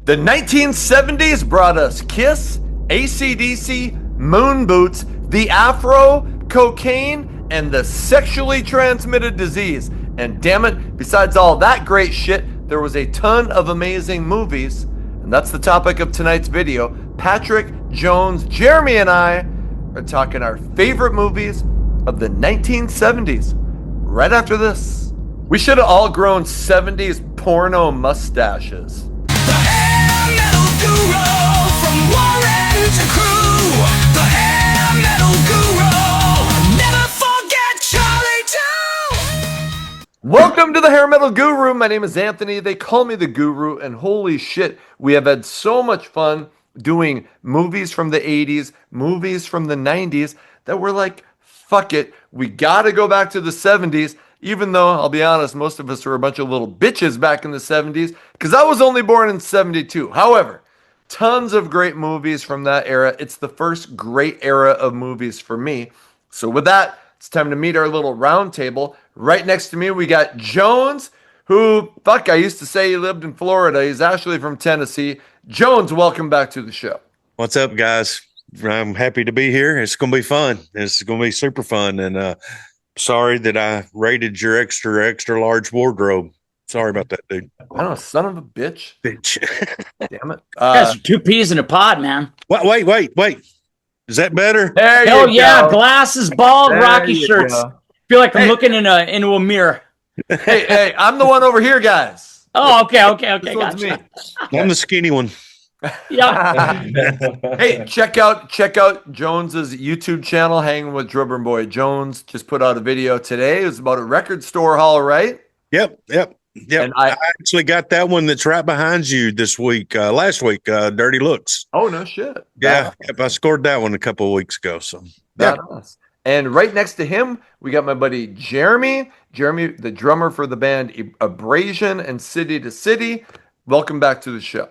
The 1970s brought us Kiss, AC/DC, Moon Boots, the Afro, cocaine, and the sexually transmitted disease. And damn it, besides all that great shit, there was a ton of amazing movies. And that's the topic of tonight's video. Patrick, Jones, Jeremy, and I are talking our favorite movies of the 1970s. Right after this. We should have all grown 70s porno mustaches. The hair metal guru from Warren to Crew. The hair metal guru. Never forget Charlie too. Welcome to the Hair Metal Guru. My name is Anthony. They call me the Guru, and holy shit, we have had so much fun doing movies from the 80s, movies from the 90s, that we're like, fuck it, we gotta go back to the 70s, even though, I'll be honest, most of us were a bunch of little bitches back in the 70s, because I was only born in 72. However, tons of great movies from that era. It's the first great era of movies for me. So with that, it's time to meet our little round table. Right next to me, we got Jones, who, fuck, I used to say he lived in Florida. He's actually from Tennessee. Jones, welcome back to the show. What's up, guys? I'm happy to be here. It's going to be fun. It's going to be super fun. And sorry that I raided your extra large wardrobe. Sorry about that, dude. I don't know, son of a bitch. Damn it. That's 2 peas in a pod, man. Wait. Is that better? There Hell you yeah, go. glasses, bald, There Rocky you shirts. go. Feel like I'm looking into a mirror. Hey, I'm the one over here, guys. Oh, okay, This one's gotcha. me. I'm the skinny one. Yeah. Hey, check out Jones's YouTube channel, Hanging with Drummer Boy Jones. Just put out a video today. It was about a record store haul, right? Yep. And I actually got that one that's right behind you this week, last week, Dirty Looks. Oh, no shit. Yeah, I scored that one a couple of weeks ago. So, yeah. Badass. And right next to him, we got my buddy Jeremy. Jeremy, the drummer for the band Abrasion and City to City. Welcome back to the show.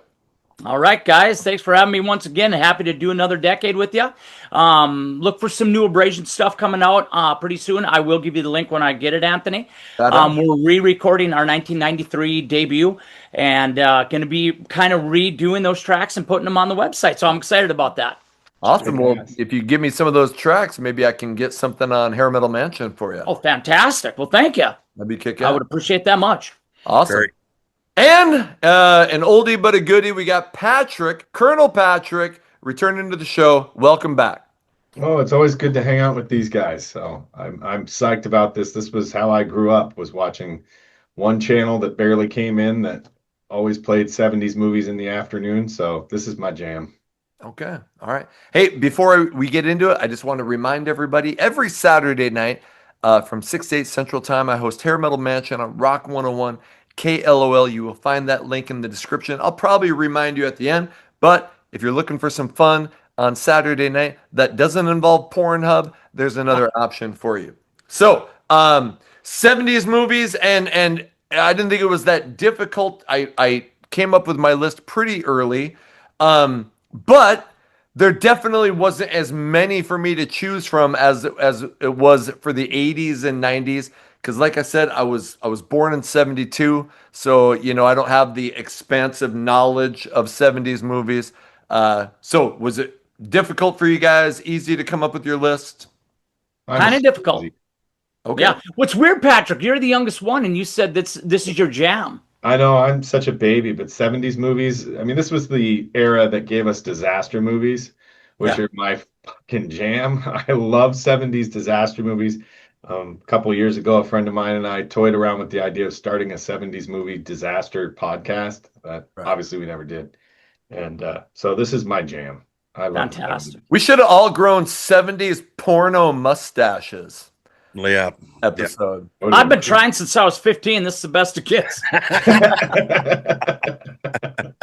All right, guys. Thanks for having me once again. Happy to do another decade with you. Look for some new Abrasion stuff coming out pretty soon. I will give you the link when I get it, Anthony. We're re-recording our 1993 debut and going to be kind of redoing those tracks and putting them on the website. So I'm excited about that. Awesome. Well, if you give me some of those tracks, maybe I can get something on Hair Metal Mansion for you. Oh, fantastic. Well, thank you. That'd be kick I would appreciate that much. Awesome. Great. And an oldie but a goodie, we got Patrick, Colonel Patrick, returning to the show. Welcome back. Oh, it's always good to hang out with these guys. So I'm psyched about this. This was how I grew up, was watching one channel that barely came in that always played 70s movies in the afternoon. So this is my jam. Okay. All right. Hey, before we get into it, I just want to remind everybody, every Saturday night from 6 to 8 Central Time, I host Hair Metal Mansion on Rock 101 KLOL. You will find that link in the description. I'll probably remind you at the end, but if you're looking for some fun on Saturday night that doesn't involve Pornhub, there's another option for you. So, 70s movies, and I didn't think it was that difficult. I came up with my list pretty early, but there definitely wasn't as many for me to choose from as it was for the 80s and 90s. Because like I said, I was born in 72, so, I don't have the expansive knowledge of 70s movies. So was it difficult for you guys? Easy to come up with your list? Kind of difficult. Okay. Yeah. What's weird, Patrick, you're the youngest one, and you said this is your jam. I know I'm such a baby, but 70s movies, I mean, this was the era that gave us disaster movies, which are my fucking jam. I love 70s disaster movies. A couple of years ago, a friend of mine and I toyed around with the idea of starting a 70s movie disaster podcast, but obviously we never did. And so this is my jam. I love Fantastic. We should have all grown 70s porno mustaches Yeah. episode. Yeah. I've been trying since I was 15. This is the best of kids.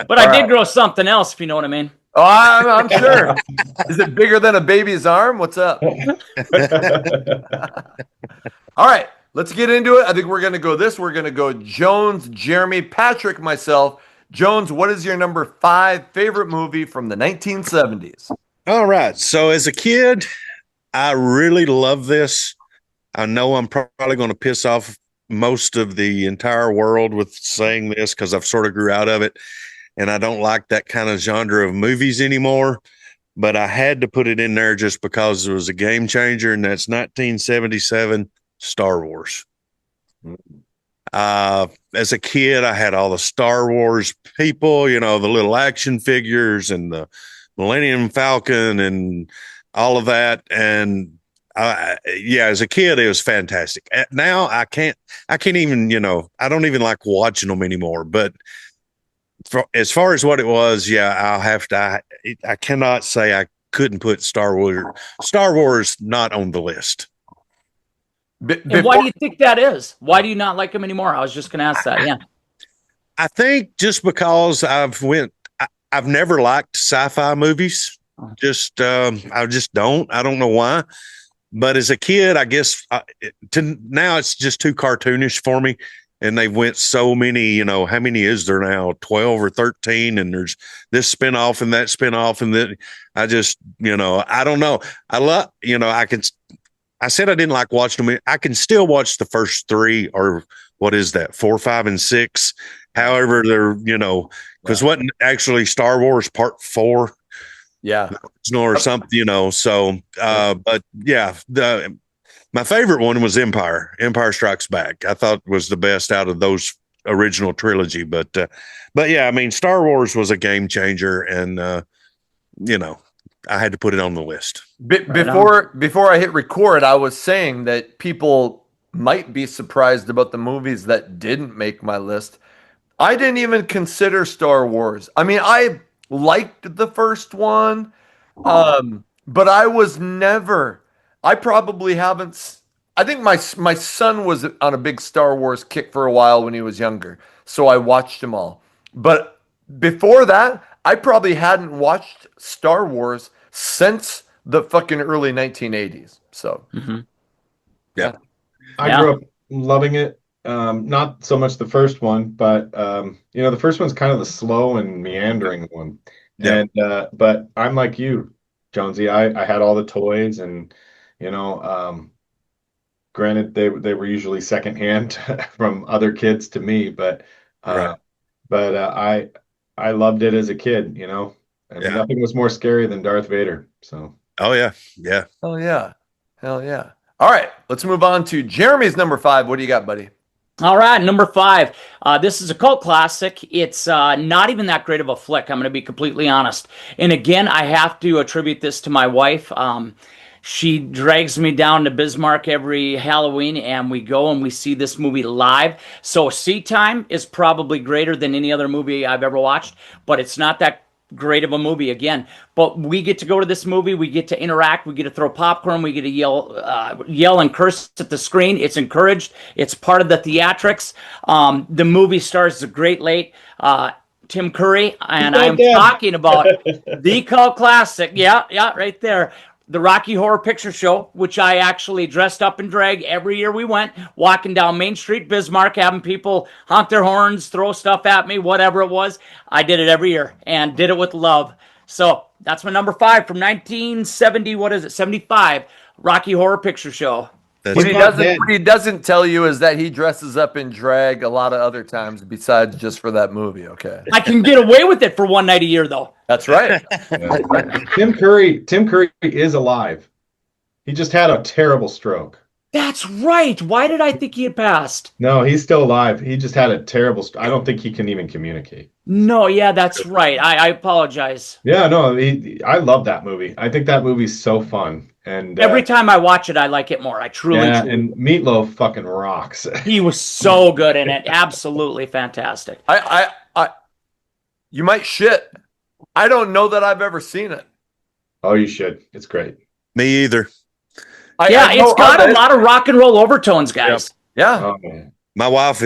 But I did grow something else, if you know what I mean. Oh, I'm sure. Is it bigger than a baby's arm? What's up? All right, let's get into it. I think we're going to go this. We're going to go Jones, Jeremy, Patrick, myself. Jones, what is your number 5 favorite movie from the 1970s? All right. So as a kid, I really love this. I know I'm probably going to piss off most of the entire world with saying this because I've sort of grew out of it. and I don't like that kind of genre of movies anymore. But I had to put it in there just because it was a game changer, and that's 1977 Star Wars. As a kid, I had all the Star Wars people, you know, the little action figures and the Millennium Falcon and all of that. And yeah, as a kid, it was fantastic. Now I can't even, you know, I don't even like watching them anymore. But as far as what it was, yeah, I'll have to. I cannot say I couldn't put Star Wars not on the list. And why do you think that is? Why do you not like them anymore? I was just going to ask that. Yeah. I think just because I've never liked sci-fi movies. Just I just don't. I don't know why. But as a kid, I guess now it's just too cartoonish for me. And they went so many, you know, how many is there now? 12 or 13. And there's this spinoff and that spinoff. And then I just, you know, I don't know. I love, you know, I said I didn't like watching them. I can still watch the first three, or what is that, 4, 5, and 6. However, they're, you know, because wasn't actually Star Wars Part 4. Yeah. Or something, you know. So, but yeah, my favorite one was Empire Strikes Back. I thought was the best out of those original trilogy. But yeah, I mean, Star Wars was a game changer, and you know, I had to put it on the list. Before I hit record, I was saying that people might be surprised about the movies that didn't make my list. I didn't even consider Star Wars. I mean, I liked the first one, but I was never. I probably haven't. I think my son was on a big Star Wars kick for a while when he was younger, so I watched them all. But before that, I probably hadn't watched Star Wars since the fucking early 1980s. So, Yeah. I grew up loving it. Not so much the first one, but you know, the first one's kind of the slow and meandering one. Yeah. And but I'm like you, Jonesy. I had all the toys, and you know, granted they were usually secondhand from other kids to me, but Right. but I loved it as a kid. You know, I mean, Yeah. nothing was more scary than Darth Vader. So Oh yeah. Yeah. hell yeah, hell yeah. All right, let's move on to Jeremy's number 5. What do you got, buddy? All right, number 5. This is a cult classic. It's not even that great of a flick, I'm going to be completely honest. And again, I have to attribute this to my wife. She drags me down to Bismarck every Halloween, and we go and we see this movie live. So seat time is probably greater than any other movie I've ever watched, but it's not that great of a movie again. But we get to go to this movie, we get to interact, we get to throw popcorn, we get to yell and curse at the screen. It's encouraged. It's part of the theatrics. The movie stars the great late Tim Curry, and I'm talking about the cult classic. Yeah, right there. The Rocky Horror Picture Show, which I actually dressed up in drag every year we went, walking down Main Street, Bismarck, having people honk their horns, throw stuff at me, whatever it was. I did it every year and did it with love. So that's my number 5 from 1970, 75, Rocky Horror Picture Show. What he doesn't tell you is that he dresses up in drag a lot of other times besides just for that movie. Okay, I can get away with it for one night a year, though. that's right. Tim Curry is alive. He just had a terrible stroke. That's right. Why did I think he had passed? No, he's still alive. He just had a terrible I don't think he can even communicate. No, yeah, that's right. I apologize. Yeah, no, I love that movie. I think that movie's so fun. And every time I watch it, I like it more. I truly. And Meatloaf fucking rocks. He was so good in it. Absolutely fantastic. You might shit. I don't know that I've ever seen it. Oh, you should. It's great. Me either. It's got a lot of rock and roll overtones, guys. Yeah. Oh, man. My wife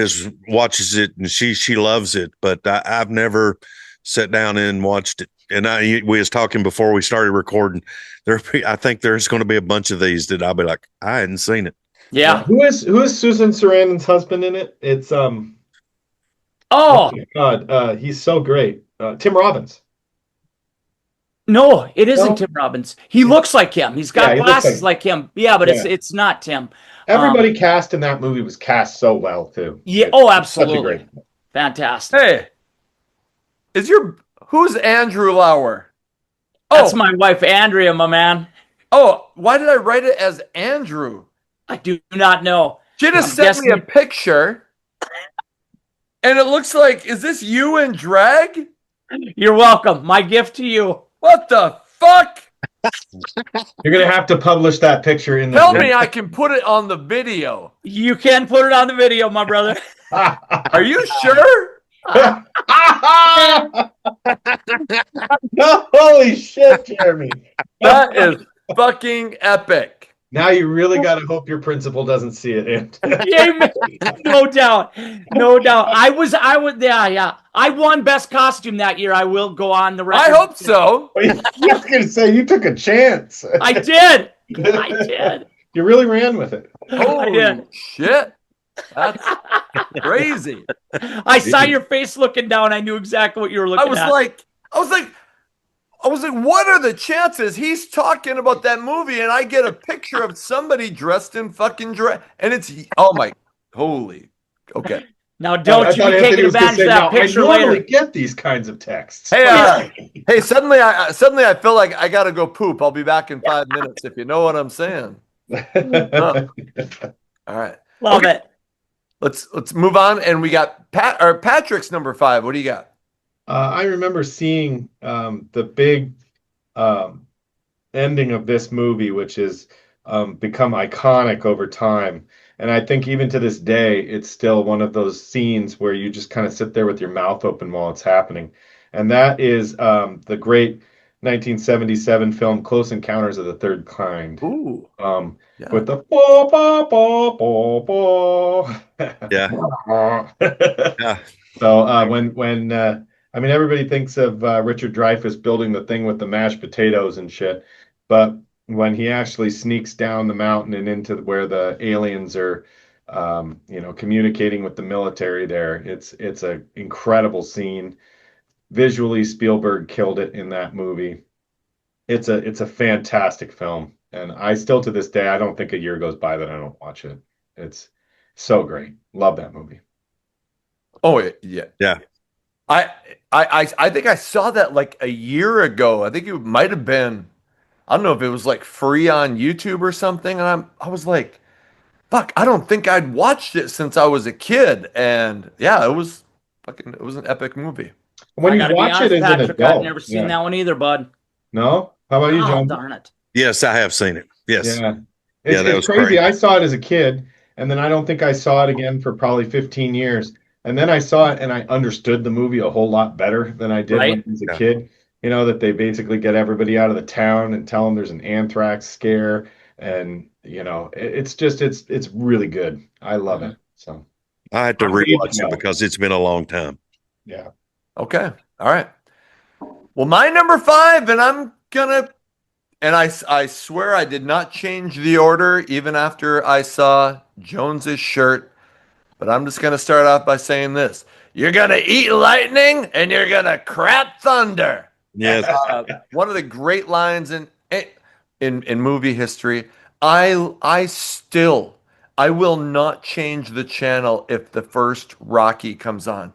watches it and she loves it, but I've never sat down and watched it. And we was talking before we started recording. I think there's going to be a bunch of these that I'll be like, I hadn't seen it. Yeah. Who is Susan Sarandon's husband in it? It's oh my God, he's so great. Tim Robbins. No, it isn't Tim Robbins. He looks like him. He's got glasses like him. Yeah, but it's not Tim. Everybody cast in that movie was cast so well too. Yeah. Oh, absolutely. Fantastic. Hey, Is your who's Andrew Lauer? That's Oh, my wife, Andrea, my man. oh, why did I write it as Andrew? I do not know. She just I'm sent me a guessing picture and it looks like, is this you in drag? you're welcome. My gift to you. What the fuck? You're gonna have to publish that picture in the Tell me I can put it on the video. You can put it on the video, my brother. Are you sure? Holy shit, Jeremy. That is fucking epic. Now you really got to hope your principal doesn't see it. Amen. No doubt. No doubt. Yeah. I won best costume that year. I will go on the record. I hope so. I was going to say, you took a chance. I did. I did. You really ran with it. Holy shit. That's crazy. I saw your face looking down. I knew exactly what you were looking I was at. like, what are the chances he's talking about that movie and I get a picture of somebody dressed in fucking dress and it's oh my holy okay. Now don't you be taking advantage of that picture I normally later. get these kinds of texts. Hey, hey, suddenly I feel like I gotta go poop. I'll be back in 5 minutes if you know what I'm saying. All right. Love it. Let's move on and we got Patrick's number 5. What do you got? I remember seeing the big ending of this movie, which has become iconic over time. And I think even to this day, it's still one of those scenes where you just kind of sit there with your mouth open while it's happening. And that is the great 1977 film Close Encounters of the Third Kind. Ooh. Yeah. With the ba, ba, ba, ba, ba. Yeah. Yeah. So when I mean everybody thinks of Richard Dreyfuss building the thing with the mashed potatoes and shit, but when he actually sneaks down the mountain and into where the aliens are, communicating with the military there, it's a incredible scene. Visually, Spielberg killed it in that movie. It's a fantastic film, and I still to this day I don't think a year goes by that I don't watch it. It's so great. Love that movie. Oh yeah. Yeah. I think I saw that like a year ago. I think it might have been, I don't know if it was like free on YouTube or something. And I was like, fuck, I don't think I'd watched it since I was a kid. And yeah, it was an epic movie. When I you gotta be watch it honest, as an Patrick, adult, I've never seen yeah. that one either, bud. No? How about you, Oh, John? darn it. Yes, I have seen it. Yes. Yeah. Yeah, that It's was crazy. great. I saw it as a kid, and then I don't think I saw it again for probably 15 years. And then I saw it and I understood the movie a whole lot better than I did when Right. I was a Yeah. kid. You know, that they basically get everybody out of the town and tell them there's an anthrax scare. And, it's really good. I love it. So, I had to I'm ready to rewatch it go. because it's been a long time. yeah. Okay. All right. Well, my number 5, and I swear I did not change the order even after I saw Jones's shirt, but I'm just gonna start off by saying this. You're gonna eat lightning and you're gonna crap thunder. Yes. One of the great lines in movie history. I will not change the channel if the first Rocky comes on.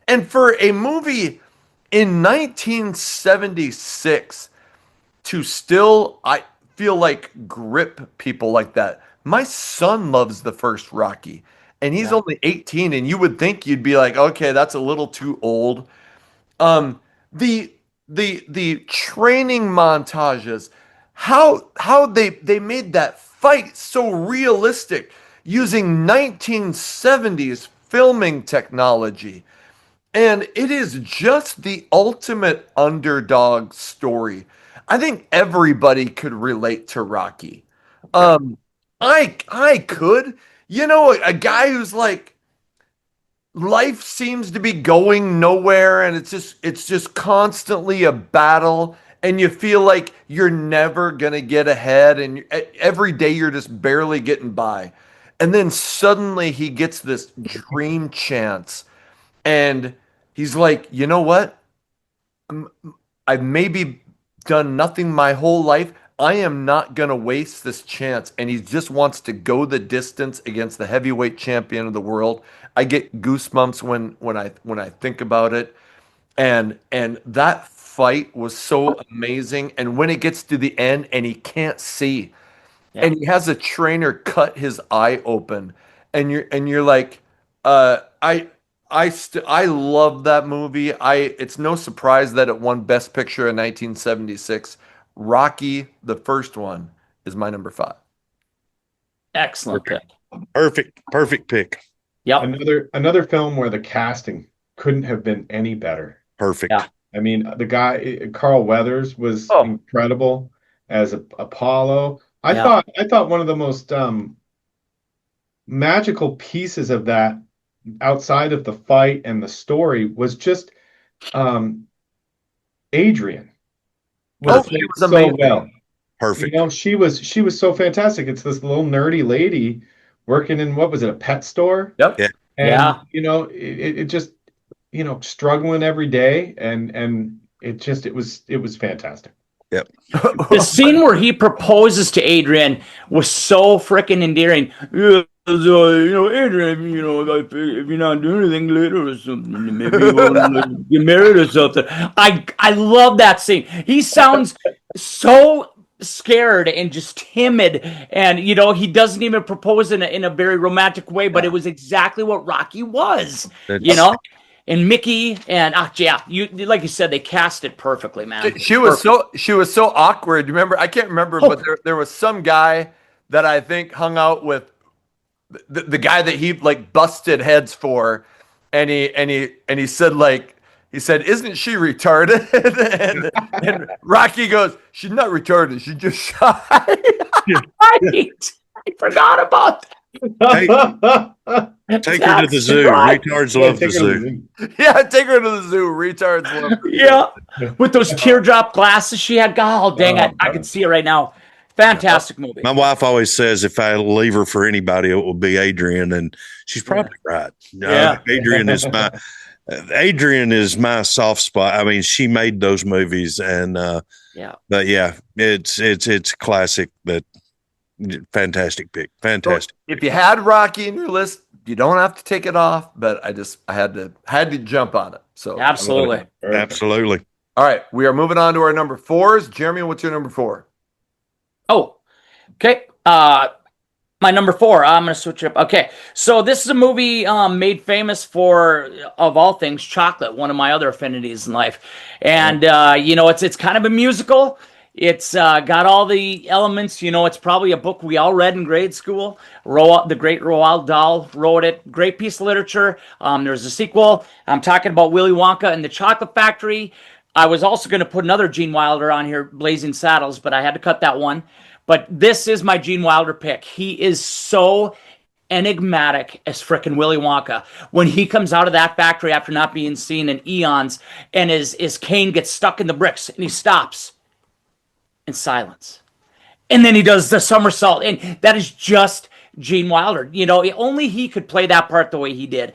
And for a movie in 1976 to still, I feel like, grip people like that. My son loves the first Rocky and he's only 18 and you would think you'd be like, okay, that's a little too old. Um, the the training montages, how they made that fight so realistic using 1970s filming technology. And it is just the ultimate underdog story. I think everybody could relate to Rocky. I could. A guy who's like life seems to be going nowhere and it's just constantly a battle and you feel like you're never going to get ahead and every day you're just barely getting by. And then suddenly he gets this dream chance and he's like, "You know what? I've maybe done nothing my whole life. I am not going to waste this chance." And he just wants to go the distance against the heavyweight champion of the world. I get goosebumps when I think about it. and that fight was so amazing. And when it gets to the end and he can't see, Yeah. and he has a trainer cut his eye open, and you're like, I love that movie. It's no surprise that it won Best Picture in 1976. Rocky, the first one, is my number 5. Excellent pick. Perfect pick. Yep. Another film where the casting couldn't have been any better. Perfect. Yeah. I mean, the guy Carl Weathers was Oh. incredible as Apollo. Yeah. I thought one of the most magical pieces of that, outside of the fight and the story, was just Adrian was She played was so amazing. well. Perfect. You know, she was so fantastic. It's this little nerdy lady working in, what was it, a pet store? Yep. Yeah. And Yeah. you know, it just, you know, struggling every day, and it was fantastic. Yep. The scene where he proposes to Adrian was so freaking endearing. Yeah, so, Adrian, if you're not doing anything later or something, maybe you want to get married or something. I love that scene. He sounds so scared and just timid, and he doesn't even propose in a very romantic way, but it was exactly what Rocky was. That's- And Mickey and yeah, like you said, they cast it perfectly, man. She was so awkward. Remember, I can't remember, but there was some guy that I think hung out with the guy that he like busted heads for, and he said, like, he said, "Isn't she retarded?" and Rocky goes, "She's not retarded. She's just shy." Right. I forgot about that. Take her to the zoo. right. Retards love the zoo. Yeah, take her to the zoo. Retards love her. Yeah. With those teardrop glasses she had. God, dang it. I can see it right now. Fantastic movie. My wife always says if I leave her for anybody, it will be Adrian, and she's probably right. Yeah. Adrian is my soft spot. I mean, she made those movies, and Yeah. but yeah, it's classic. That fantastic pick, fantastic. If you had Rocky in your list, you don't have to take it off. But I had to jump on it. So Absolutely. Absolutely. all right, we are moving on to our number 4s. Jeremy, what's your number 4? Oh, okay. My number 4. I'm going to switch it up. Okay. So this is a movie made famous for, of all things, chocolate, one of my other affinities in life. And, it's kind of a musical. It's got all the elements. It's probably a book we all read in grade school. The great Roald Dahl wrote it. Great piece of literature. There's a sequel. I'm talking about Willy Wonka and the Chocolate Factory. I was also going to put another Gene Wilder on here, Blazing Saddles, but I had to cut that one. But this is my Gene Wilder pick. He is so enigmatic as frickin' Willy Wonka. When he comes out of that factory after not being seen in eons, and his cane gets stuck in the bricks, and he stops in silence. And then he does the somersault, and that is just Gene Wilder. Only he could play that part the way he did.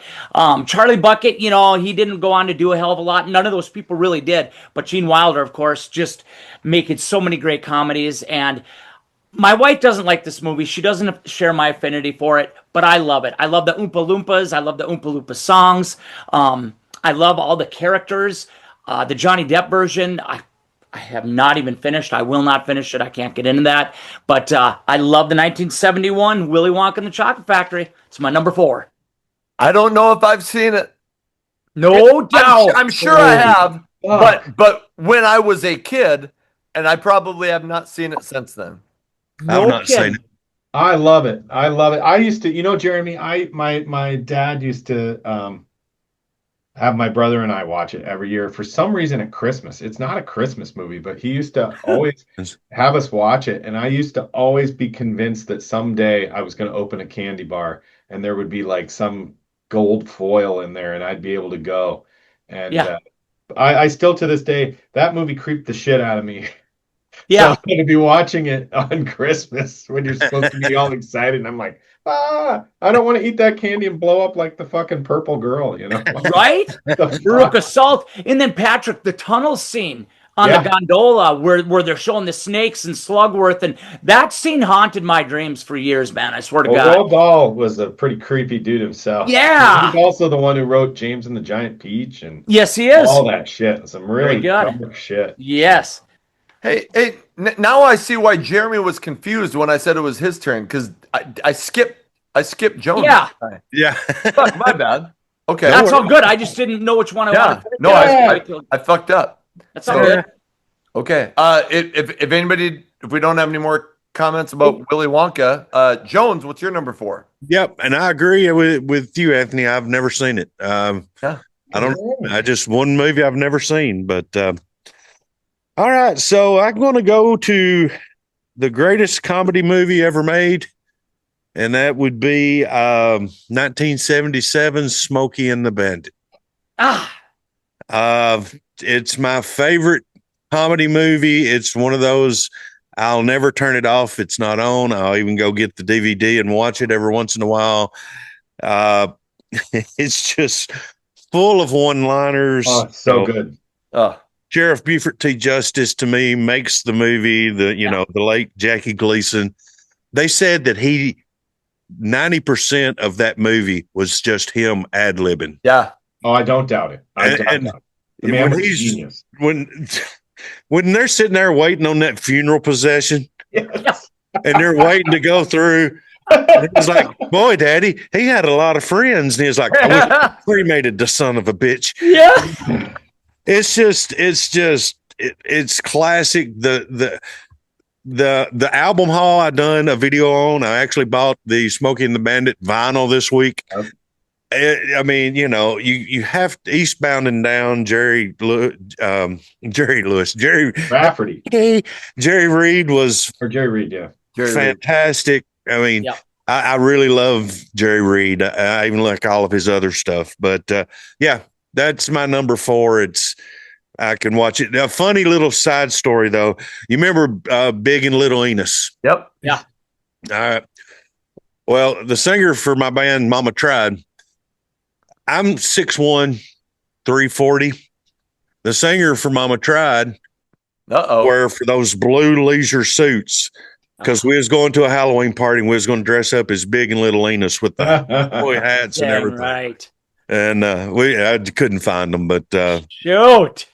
Charlie Bucket, he didn't go on to do a hell of a lot. None of those people really did. But Gene Wilder, of course, just making so many great comedies. And my wife doesn't like this movie. She doesn't share my affinity for it, but I love it. I love the Oompa Loompas. I love the Oompa Loompa songs. I love all the characters. The Johnny Depp version, I have not even finished. I will not finish it. I can't get into that. But I love the 1971 Willy Wonka and the Chocolate Factory. It's my number 4. I don't know if I've seen it. No doubt. I'm sure I have, but when I was a kid, and I probably have not seen it since then. I've not seen it. I love it. I love it. I used to, Jeremy, my dad used to have my brother and I watch it every year for some reason at Christmas. It's not a Christmas movie, but he used to always have us watch it. And I used to always be convinced that someday I was going to open a candy bar and there would be like some gold foil in there and I'd be able to go. And I still, to this day, that movie creeped the shit out of me. Yeah. So I'm going to be watching it on Christmas when you're supposed to be all excited. And I'm like, I don't want to eat that candy and blow up like the fucking purple girl, Right? Veruca Salt. And then Patrick, the tunnel scene. on Yeah. the gondola where they're showing the snakes and Slugworth, and that scene haunted my dreams for years, man. I swear to Well, God. Roald Dahl was a pretty creepy dude himself. Yeah. He's also the one who wrote James and the Giant Peach and Yes, he is. all that shit. Some Very really good. dark shit. Yes. Hey, now I see why Jeremy was confused when I said it was his turn because I skipped Jones. Yeah. Yeah. Fuck, my bad. Okay. That's all good. I just didn't know which one I Yeah. wanted to put. No, I fucked up. That's all So- good. Okay. If anybody, if we don't have any more comments about Willy Wonka, Jones, what's your number 4? Yep, and I agree with you, Anthony. I've never seen it. Yeah. I don't. I just one movie I've never seen. But all right, so I'm going to go to the greatest comedy movie ever made, and that would be 1977's Smokey and the Bandit. Ah, It's my favorite comedy movie. It's one of those I'll never turn it off. It's not on. I'll even go get the DVD and watch it every once in a while. It's just full of one-liners. Oh, so good. Sheriff Buford T. Justice to me makes the movie. The late Jackie Gleason. They said that 90% of that movie was just him ad-libbing. Yeah. Oh, I don't doubt it. I don't doubt it. The man was a genius. When they're sitting there waiting on that funeral procession Yes. and they're waiting to go through, it's like, boy, Daddy, he had a lot of friends, and he's like, I wish I cremated the son of a bitch. yeah. It's classic. The album haul I done a video on. I actually bought the Smokey and the Bandit vinyl this week. Yep. I mean, you have Eastbound and Down, Jerry Reed was Or Jerry Reed, yeah. fantastic. I mean, Yep. I really love Jerry Reed. I even like all of his other stuff. But yeah, that's my number 4. I can watch it. A funny little side story though. You remember Big and Little Enos? Yep. Yeah. All right. Well, the singer for my band, Mama Tried. I'm 6'1", 340. The singer for Mama Tried were for those blue leisure suits because we was going to a Halloween party and we was going to dress up as Big and Little Enos with the boy hats and Dang everything. right. And I couldn't find them, but Shoot.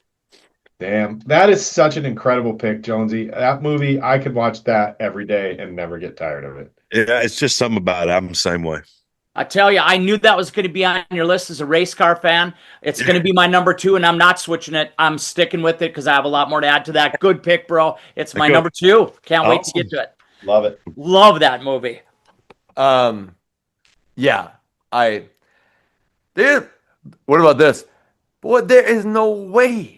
Damn. That is such an incredible pick, Jonesy. That movie, I could watch that every day and never get tired of it. yeah, it's just something about it. I'm the same way. I tell you, I knew that was going to be on your list as a race car fan. It's going to be my number 2, and I'm not switching it. I'm sticking with it because I have a lot more to add to that. Good pick, bro. It's my number 2. Can't wait to get to it. Love it. Love that movie. Yeah. What about this? Boy, there is no way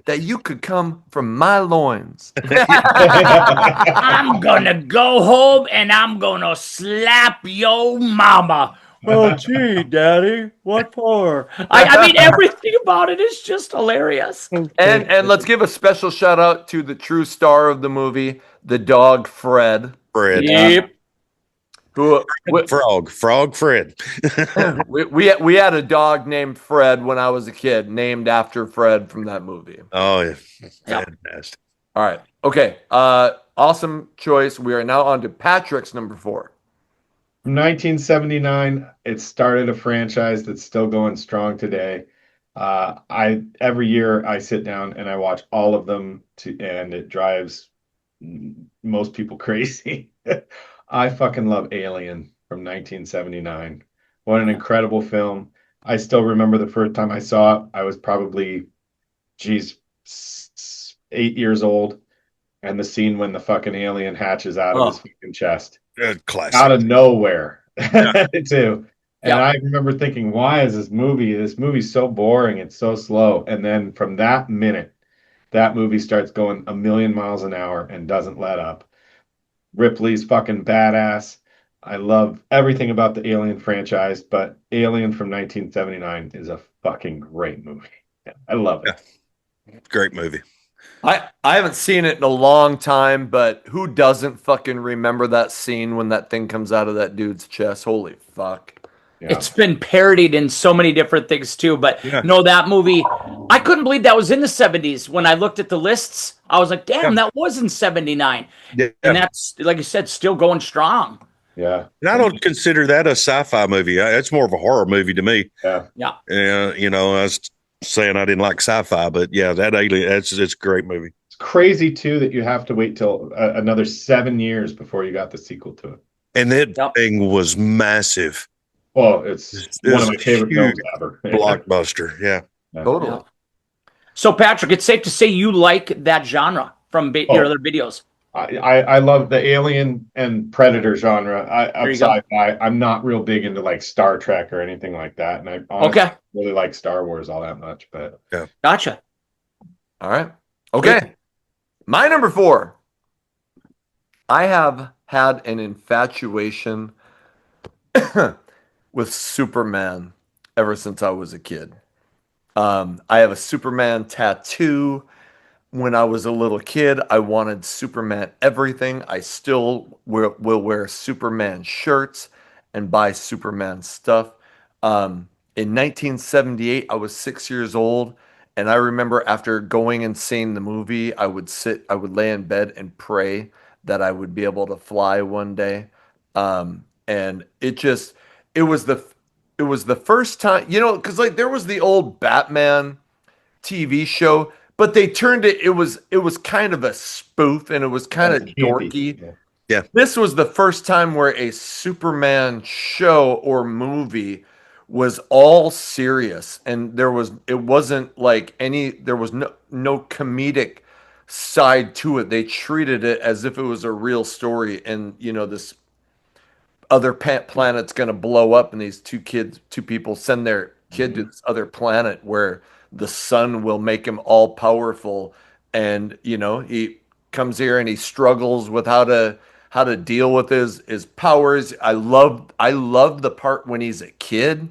that you could come from my loins. I'm going to go home and I'm going to slap your mama. Oh, gee, Daddy, what for? I mean, everything about it is just hilarious. And let's give a special shout out to the true star of the movie, the dog Fred. Fred. Yep. Who Frog Fred. we had a dog named Fred when I was a kid, named after Fred from that movie. Oh, yeah. Yeah. Fantastic. All right. Okay. Awesome choice. We are now on to Patrick's number 4. From 1979, it started a franchise that's still going strong today. Every year I sit down and I watch all of them and it drives most people crazy. I fucking love Alien from 1979. What an incredible film. I still remember the first time I saw it. I was probably, 8 years old. And the scene when the fucking alien hatches out of his fucking chest. Good classic. Out of nowhere, too. And Yeah. I remember thinking, why is this movie's so boring, it's so slow. And then from that minute, that movie starts going a million miles an hour and doesn't let up. Ripley's fucking badass. I love everything about the Alien franchise, but Alien from 1979 is a fucking great movie. I love it. Yeah. Great movie. I haven't seen it in a long time, but who doesn't fucking remember that scene when that thing comes out of that dude's chest? Holy fuck. Yeah. It's been parodied in so many different things too. But Yeah. no, that movie, I couldn't believe that was in the 70s. When I looked at the lists, I was like, damn, that was in 79. Yeah. And that's, like you said, still going strong. Yeah. And I don't consider that a sci-fi movie. It's more of a horror movie to me. Yeah. Yeah. You know, I was saying I didn't like sci-fi, but yeah, that alien, it's a great movie. It's crazy too that you have to wait till another 7 years before you got the sequel to it. And that Yep. thing was massive. Well, it's It one was of my favorite huge films ever. Blockbuster. Yeah. Totally. Yeah. So, Patrick, it's safe to say you like that genre from your other videos. I love the Alien and Predator genre. I'm There you go. sci-fi. I'm not real big into like Star Trek or anything like that, and I honestly Okay. really like Star Wars all that much. But Gotcha. All right. Okay. My number 4. I have had an infatuation with Superman ever since I was a kid. I have a Superman tattoo. When I was a little kid, I wanted Superman everything. I still will wear Superman shirts and buy Superman stuff. In 1978, I was 6 years old, and I remember after going and seeing the movie, I would lay in bed and pray that I would be able to fly one day. And it was the first time, because like there was the old Batman TV show, but they turned it was kind of a spoof and it was kind of dorky. Yeah. This was the first time where a Superman show or movie was all serious, and there was no comedic side to it. They treated it as if it was a real story, and this other planet's going to blow up, and these two people send their kid to this other planet where the sun will make him all powerful, and he comes here and he struggles with how to deal with his powers. I love the part when he's a kid,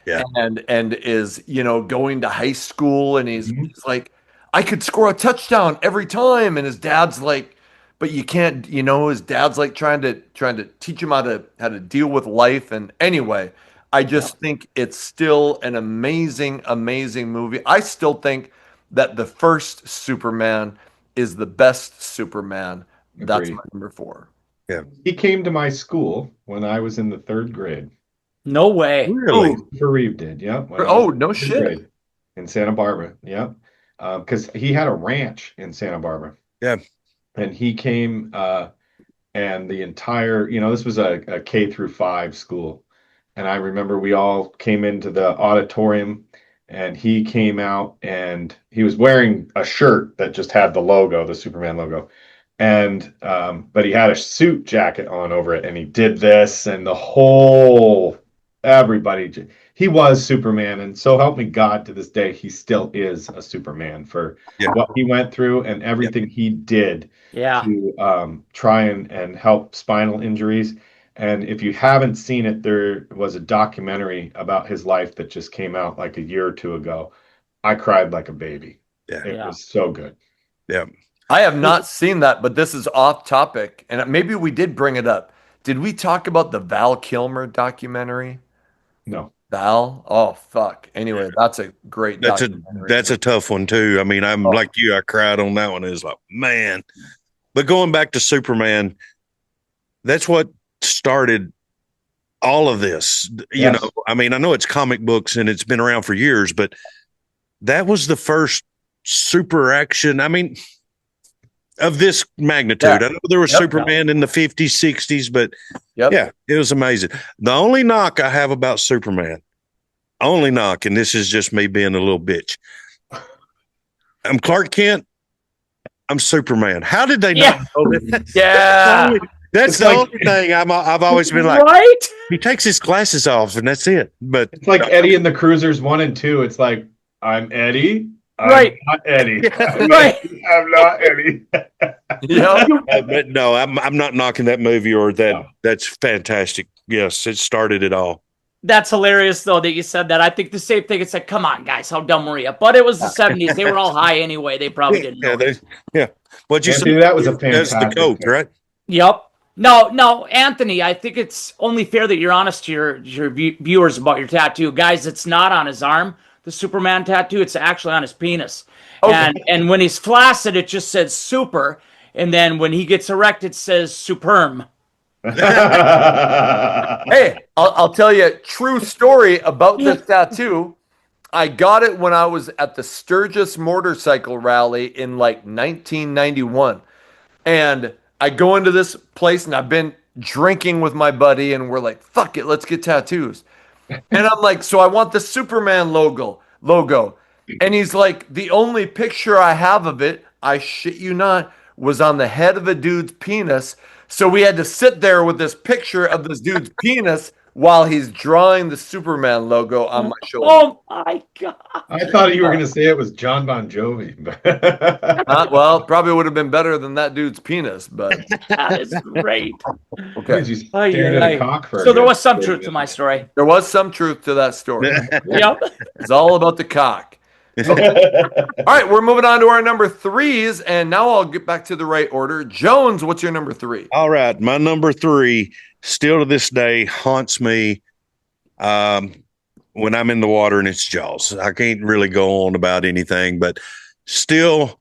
Yeah. and is going to high school, and he's like, I could score a touchdown every time, and his dad's like, but you can't. His dad's like trying to teach him how to deal with life. And anyway, I just think it's still an amazing, amazing movie. I still think that the first Superman is the best Superman. That's Agreed. my number 4. He came to my school when I was in the 3rd grade. No way. Really? Christopher Reeve did, yeah. When I Oh, was in no third shit. grade in Santa Barbara, yeah. Because he had a ranch in Santa Barbara. Yeah. And he came, and the entire, this was a K through 5 school. And I remember we all came into the auditorium, and he came out, and he was wearing a shirt that just had the logo, the Superman logo. And but he had a suit jacket on over it, and he did this, and everybody, he was Superman. And so help me God, to this day he still is a Superman for what he went through and everything he did to try and help spinal injuries. And if you haven't seen it, there was a documentary about his life that just came out like a year or two ago. I cried like a baby. It was so good. Yeah. I have not seen that, but this is off topic, and maybe we did bring it up. Did we talk about the Val Kilmer documentary? No. Val? Oh, fuck. Anyway, that's a great documentary. That's a tough one too. I mean, I'm like you, I cried on that one. It's like, man. But going back to Superman, that's what started all of this. You know, I mean, I know it's comic books and it's been around for years, but that was the first super action. I mean, of this magnitude. I know there was Superman in the 50s, 60s, but yeah, it was amazing. The only knock I have about Superman, and this is just me being a little bitch. I'm Clark Kent. I'm Superman. How did they not know that? That's the only thing I've always been like, right? He takes his glasses off and that's it. But it's like Eddie and the Cruisers 1 and 2. It's like, I'm Eddie. I'm not Eddie. Right. I'm not Eddie. But no, I'm not knocking that movie or that. No. That's fantastic. Yes, it started it all. That's hilarious, though, that you said that. I think the same thing. It's like, come on, guys, how dumb were you? But it was the 70s. They were all high anyway. They probably didn't know. What'd you say? That was a fantastic That's the coach, right? Yep. No, Anthony, I think it's only fair that you're honest to your viewers about your tattoo. Guys, it's not on his arm, the Superman tattoo. It's actually on his penis. Okay. And when he's flaccid, it just says super. And then when he gets erect, it says superm. Hey, I'll tell you a true story about this tattoo. I got it when I was at the Sturgis motorcycle rally in like 1991. And I go into this place and I've been drinking with my buddy and we're like, fuck it, let's get tattoos. And I'm like, so I want the Superman logo. And he's like, the only picture I have of it, I shit you not, was on the head of a dude's penis. So we had to sit there with this picture of this dude's penis while he's drawing the Superman logo on my shoulder. Oh my God. I thought you were going to say it was John Bon Jovi. Well, probably would have been better than that dude's penis, but That is great. okay. You stared at a cock for a So there good was some 30 truth to my minutes. story. There was some truth to that story. Yep. It's all about the cock. All right, we're moving on to our number threes, and now I'll get back to the right order. Jones, what's your number three? All right, my number three still to this day haunts me when I'm in the water, and it's Jaws. I can't really go on about anything, but still,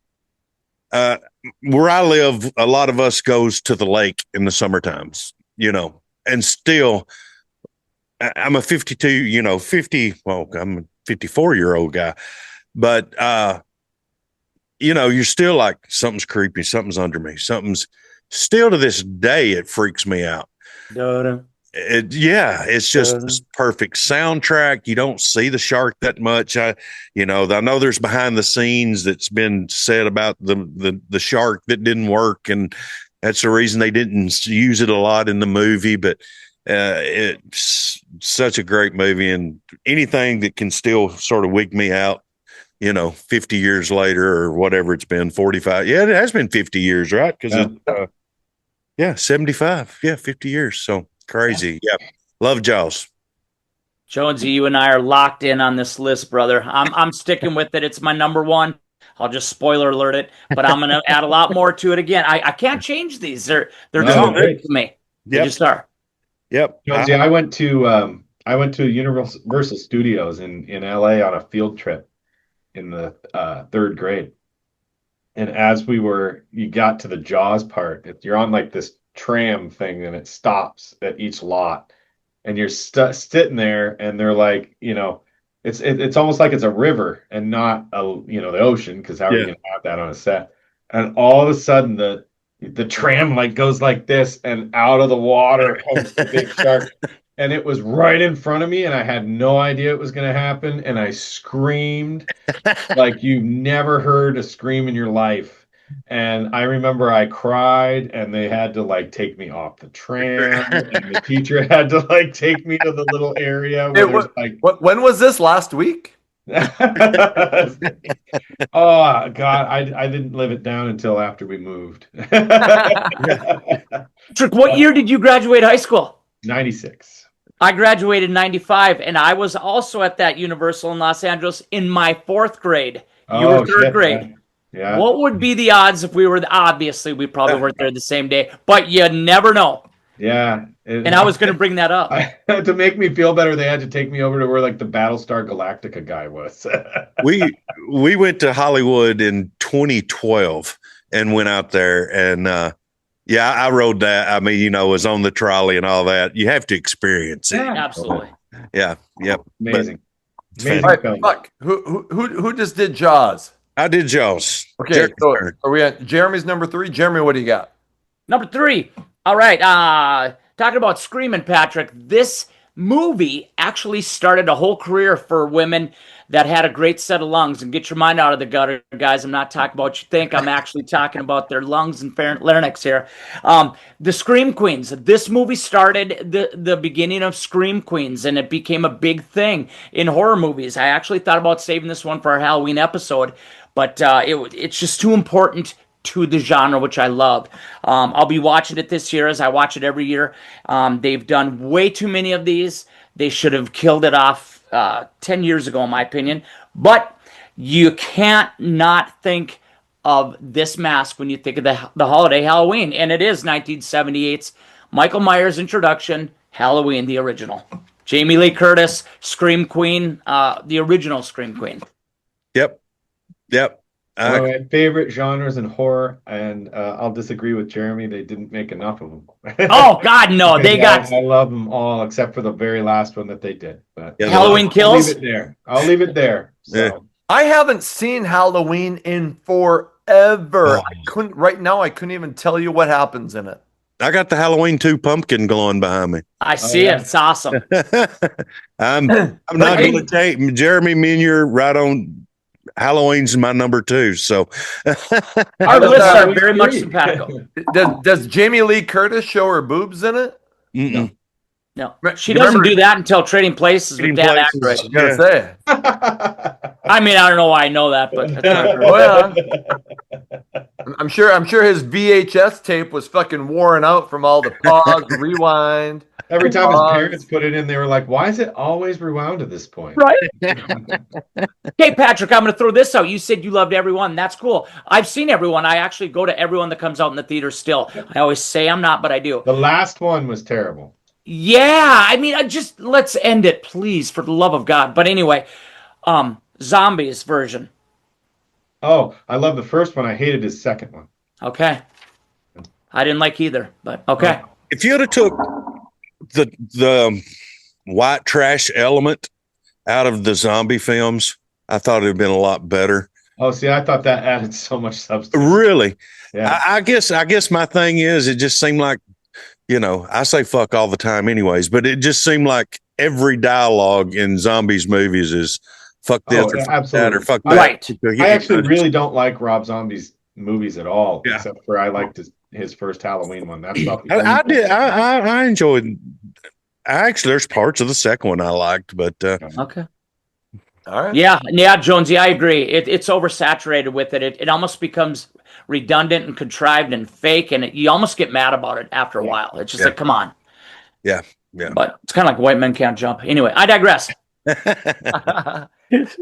where I live, a lot of us goes to the lake in the summer times, and still, I'm a 52, I'm a 54-year-old guy, but you're still like, something's creepy, something's under me, something's still to this day, it freaks me out. It's just this perfect soundtrack. You don't see the shark that much. I know there's behind the scenes that's been said about the shark that didn't work, and that's the reason they didn't use it a lot in the movie. But it's such a great movie, and anything that can still sort of wig me out, 50 years later or whatever it's been, 45. Yeah, it has been 50 years, right? Because 75. Yeah, 50 years. So crazy. Yeah. Love Jaws. Jonesy, you and I are locked in on this list, brother. I'm sticking with it. It's my number one. I'll just spoiler alert it, but I'm gonna add a lot more to it again. I can't change these. They're too great to me. They just are. Yep. Jonesy, I went to Universal Studios in LA on a field trip in the third grade. And as you got to the Jaws part, you're on like this tram thing and it stops at each lot. And you're sitting there and they're like, it's almost like it's a river and not the ocean, because how are you going to have that on a set? And all of a sudden the tram like goes like this, and out of the water comes the big shark. And it was right in front of me, and I had no idea it was going to happen. And I screamed like you've never heard a scream in your life. And I remember I cried, and they had to like take me off the tram, and the teacher had to like take me to the little area where there's like. When was this? Last week? Oh God, I didn't live it down until after we moved. Trick, what year did you graduate high school? 96. I graduated in 95, and I was also at that Universal in Los Angeles in my fourth grade. You were third grade. Yeah. What would be the odds if we were, obviously, we probably weren't there the same day, but you never know. Yeah. And I was going to bring that up. To make me feel better, they had to take me over to where like the Battlestar Galactica guy was. we went to Hollywood in 2012 and went out there, and I rode that. I mean, was on the trolley and all that. You have to experience it. Yeah, absolutely. Yeah. Yep. Amazing. All right, fuck. Who just did Jaws? I did Jaws. Okay, so are we at Jeremy's number three? Jeremy, what do you got? Number three. All right. Talking about Screaming, Patrick. This movie actually started a whole career for women that had a great set of lungs. And get your mind out of the gutter, guys. I'm not talking about what you think. I'm actually talking about their lungs and larynx here. The Scream Queens. This movie started the beginning of Scream Queens, and it became a big thing in horror movies. I actually thought about saving this one for our Halloween episode, but it's just too important to the genre, which I love. I'll be watching it this year, as I watch it every year. They've done way too many of these. They should have killed it off 10 years ago, in my opinion. But you can't not think of this mask when you think of the holiday Halloween, and it is 1978's Michael Myers introduction, Halloween, the original. Jamie Lee Curtis, Scream Queen, the original Scream Queen. Yep. Yep. One of my favorite genres in horror, and I'll disagree with Jeremy. They didn't make enough of them. Oh God, no! They got. I love them all except for the very last one that they did. But Yeah, Halloween I'll leave Kills. it there. I'll leave it there. So. Yeah. I haven't seen Halloween in forever. Oh. Right now, I couldn't even tell you what happens in it. I got the Halloween 2 pumpkin glowing behind me. I see yeah. it. It's awesome. I'm not going to take Jeremy. Me and you're right on. Halloween's my number 2. So Our lists are very much simpatico. Does Jamie Lee Curtis show her boobs in it? Mm-mm. No, she doesn't do that until Trading Places with Dan Places, Aykroyd. I was gonna say. I mean, I don't know why I know that, but that's not true. Well, I'm sure his VHS tape was fucking worn out from all the pause, rewind. Every time his parents put it in, they were like, "Why is it always rewound to this point?" Right. Hey, Patrick, I'm going to throw this out. You said you loved everyone. That's cool. I've seen everyone. I actually go to everyone that comes out in the theater still. I always say I'm not, but I do. The last one was terrible. Yeah. I mean, let's end it, please, for the love of God. But anyway, Zombies version. Oh, I love the first one. I hated his second one. Okay. I didn't like either, but okay. If you'd have took the white trash element out of the zombie films, I thought it'd have been a lot better. Oh, see, I thought that added so much substance. Really? Yeah. I guess my thing is it just seemed like, I say fuck all the time anyways, but it just seemed like every dialogue in zombies movies is fuck this or fuck that or fuck that. Right. I actually really don't like Rob Zombie's movies at all, Yeah. except for I liked his first Halloween one. That's about the I only- did. I enjoyed. Actually, there's parts of the second one I liked, but Okay. All right. Yeah, Jonesy, I agree. It's oversaturated with it. It almost becomes redundant and contrived and fake, and you almost get mad about it after a while. It's just like, come on. Yeah. But it's kind of like White Men Can't Jump. Anyway, I digress. Kind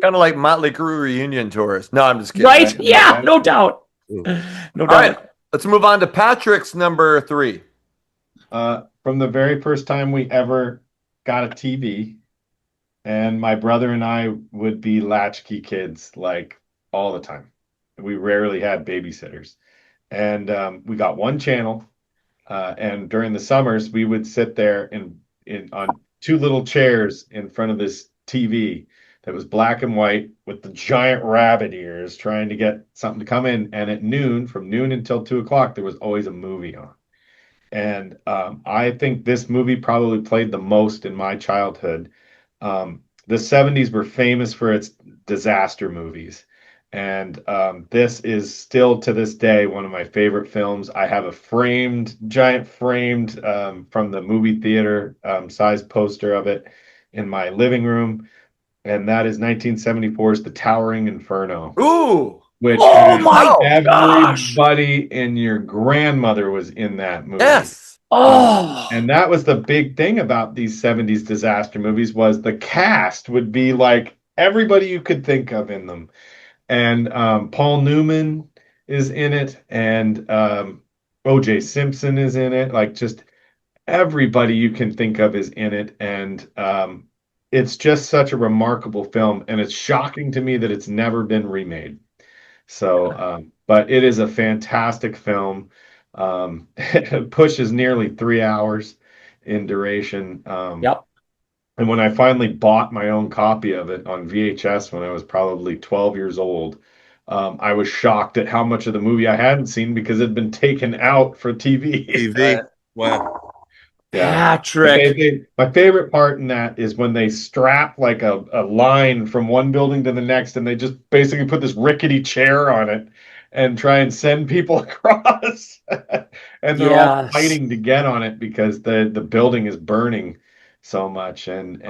of like Motley Crue reunion tours. No, I'm just kidding. Right? Yeah, no doubt. No All doubt. right. Let's move on to Patrick's number 3. From the very first time we ever got a TV, and my brother and I would be latchkey kids like all the time. We rarely had babysitters. And we got one channel. And during the summers, we would sit there on 2 little chairs in front of this TV that was black and white with the giant rabbit ears trying to get something to come in. And at noon, from noon until 2 o'clock, there was always a movie on. And I think this movie probably played the most in my childhood. The 70s were famous for its disaster movies. And this is still to this day one of my favorite films. I have a giant framed from the movie theater size poster of it in my living room. And that is 1974's The Towering Inferno. Ooh. Which Oh my gosh. everybody and your grandmother was in that movie. Yes. Oh. And that was the big thing about these 70s disaster movies was the cast would be like everybody you could think of in them. And Paul Newman is in it, and O.J. Simpson is in it. Like just everybody you can think of is in it. And it's just such a remarkable film. And it's shocking to me that it's never been remade. So, but it is a fantastic film. It pushes nearly 3 hours in duration. Yep. And when I finally bought my own copy of it on VHS when I was probably 12 years old, I was shocked at how much of the movie I hadn't seen because it had been taken out for TV. TV. Wow. Yeah. Patrick. My favorite part in that is when they strap like a line from one building to the next, and they just basically put this rickety chair on it and try and send people across. And they're all fighting to get on it because the building is burning so much. And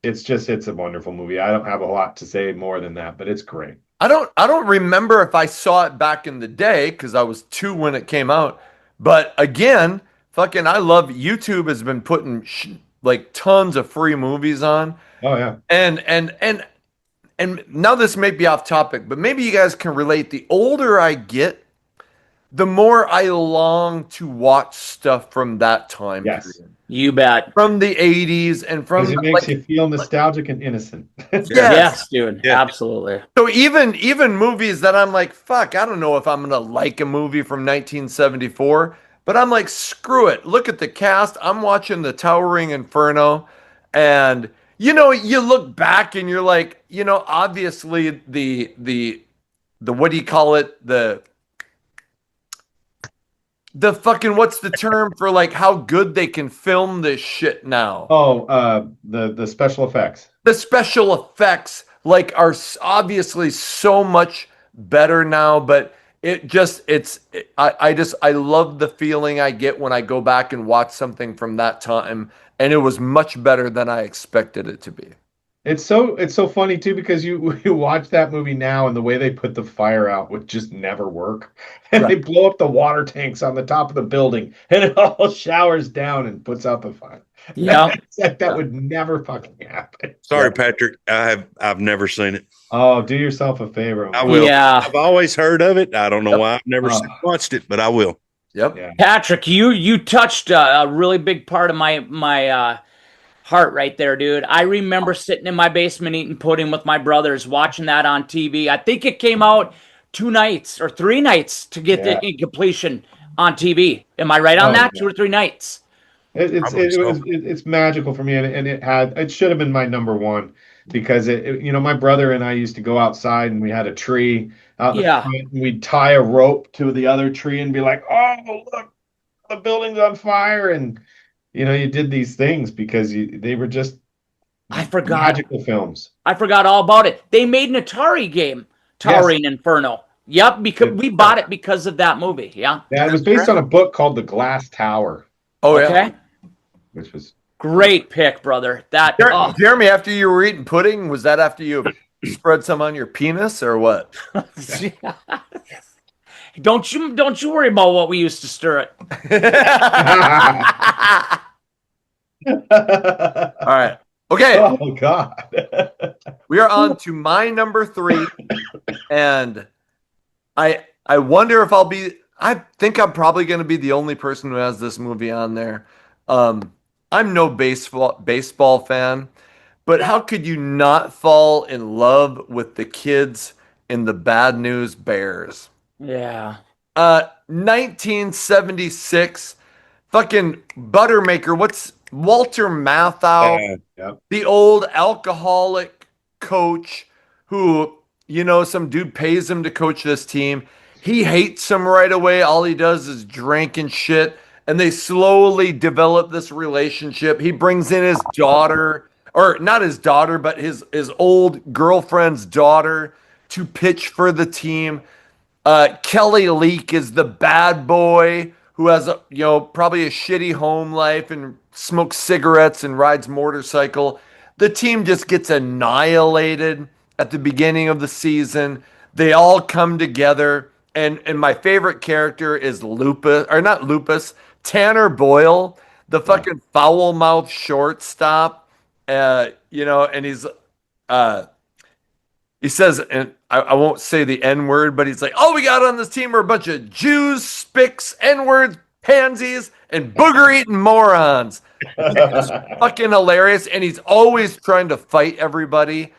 it's a wonderful movie. I don't have a lot to say more than that, but it's great. I don't remember if I saw it back in the day because I was 2 when it came out. But again, fucking, I love YouTube has been putting like tons of free movies on. Oh yeah. And and now this may be off topic, but maybe you guys can relate. The older I get, the more I long to watch stuff from that time Yes. period, You bet. from the 80s and Because from it makes you feel nostalgic and innocent. yes. Yes, dude. Yeah. Absolutely. So even movies that I'm like, fuck, I don't know if I'm gonna like a movie from 1974, but I'm like, screw it. Look at the cast. I'm watching The Towering Inferno, and you look back and you're like, obviously the what do you call it? The fucking what's the term for like how good they can film this shit now? Oh, the special effects. The special effects like are obviously so much better now, but I love the feeling I get when I go back and watch something from that time, and it was much better than I expected it to be. It's so funny too because you watch that movie now and the way they put the fire out would just never work. And they Right. blow up the water tanks on the top of the building and it all showers down and puts out the fire. Yeah. It's like that would never fucking happen. Sorry, Patrick. I've never seen it. Oh, do yourself a favor. I will. Yeah. I've always heard of it. I don't know Yep. why I've never watched it, but I will. Yep. Yeah. Patrick, you touched a really big part of my heart right there, dude. I remember sitting in my basement eating pudding with my brothers, watching that on TV. I think it came out 2 nights or 3 nights to get Yeah. the completion on TV. Am I right on Oh, that? yeah. 2 or 3 nights. Probably so. It's magical for me, and it should have been my number one because my brother and I used to go outside and we had a tree out in the Yeah. front and we'd tie a rope to the other tree and be like, oh look, the building's on fire, and you did these things because they were just I forgot. magical films. I forgot all about it. They made an Atari game, Towering Inferno. Yep, because we bought it because of that movie. Yeah. Yeah, it was based on a book called The Glass Tower, Oh Okay. yeah. which was Great pick, brother. Jeremy, after you were eating pudding, was that after you spread some on your penis or what? Don't you worry about what we used to stir it. All right. Okay. Oh God. We are on to my number 3, and I wonder if I think I'm probably going to be the only person who has this movie on there. I'm no baseball fan, but how could you not fall in love with the kids in the Bad News Bears? Yeah. 1976, fucking Buttermaker. What's Walter Matthau? Yep. The old alcoholic coach who, some dude pays him to coach this team. He hates him right away. All he does is drink and shit. And they slowly develop this relationship. He brings in his daughter, or not his daughter, but his old girlfriend's daughter to pitch for the team. Kelly Leak is the bad boy who has probably a shitty home life and smokes cigarettes and rides motorcycle. The team just gets annihilated at the beginning of the season. They all come together, and my favorite character is Tanner Boyle, the fucking foul mouth shortstop. And he says, and I won't say the N word, but he's like, all we got on this team are a bunch of Jews, spicks, N words, pansies, and booger eating morons. It's fucking hilarious. And he's always trying to fight everybody.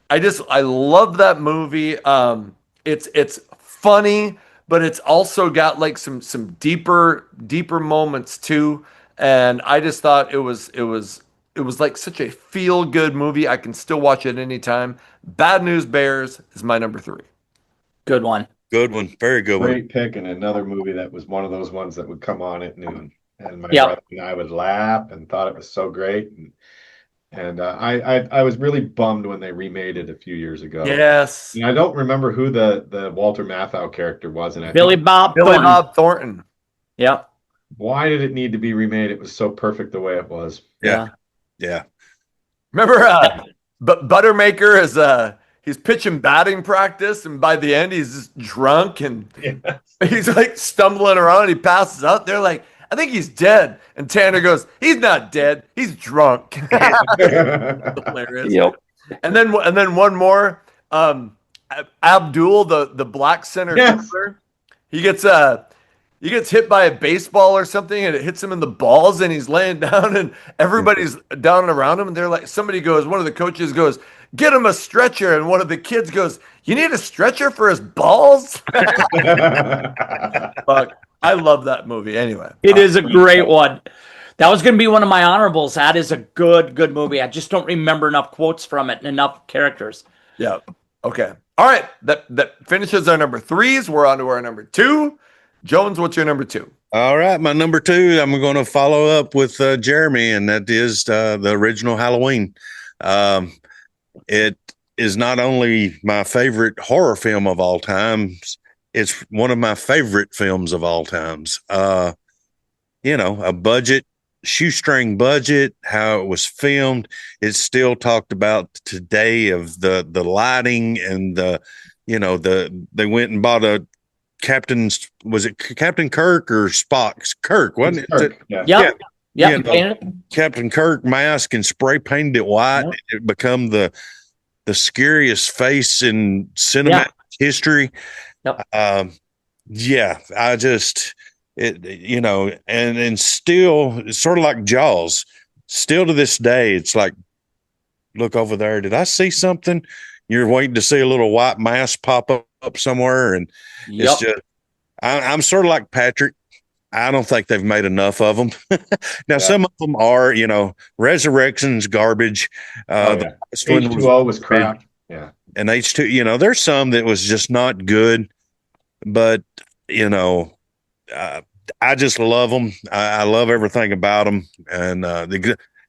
I love that movie. It's funny, but it's also got like some deeper moments too. And I just thought it was like such a feel good movie. I can still watch it anytime. Bad News Bears is my number 3. Good one. Good one. Very good one. Great pick, and another movie that was one of those ones that would come on at noon, and my Yep. brother and I would laugh and thought it was so great. And I was really bummed when they remade it a few years ago. Yes. And I don't remember who the Walter Matthau character was, and I Billy think, Bob Billy Thornton. Bob Thornton. Yep. why did it need to be remade? It was so perfect the way it was. Yeah. Yeah. Remember, but Buttermaker is he's pitching batting practice, and by the end he's just drunk and he's like stumbling around. And he passes out. They're like, I think he's dead. And Tanner goes, he's not dead. He's drunk. Hilarious. Yep. And then one more. Um, Abdul, the black center Yes. fielder, he gets hit by a baseball or something, and it hits him in the balls, and he's laying down, and everybody's down around him, and they're like, one of the coaches goes, "Get him a stretcher," and one of the kids goes, "You need a stretcher for his balls?" Fuck, I love that movie. Anyway, It is a great one. That was going to be one of my honorables. That is a good movie. I just don't remember enough quotes from it and enough characters. yeah. Okay. All right. That finishes our number threes. We're on to our number two. Jones, what's your number two? All right, my number two, I'm going to follow up with Jeremy, and that is the original Halloween. It is not only my favorite horror film of all times, it's one of my favorite films of all times. You know, a budget, shoestring budget, how it was filmed. It's still talked about today of the lighting and they went and bought a was it Captain Kirk or Spock's Kirk, wasn't it? Kirk, yeah. Yep. Yeah, Painted. Captain Kirk mask and spray painted it white. Yep. It become the scariest face in cinematic history. Yep. Yeah, I just and still it's sort of like Jaws. Still to this day, it's like, look over there. Did I see something? You're waiting to see a little white mask pop up somewhere, and it's just I'm sort of like Patrick. I don't think they've made enough of them. Now, some of them are, Resurrection's garbage. The last one H2O was crap. Yeah. And H2, there's some that was just not good, but, I just love them. I love everything about them. And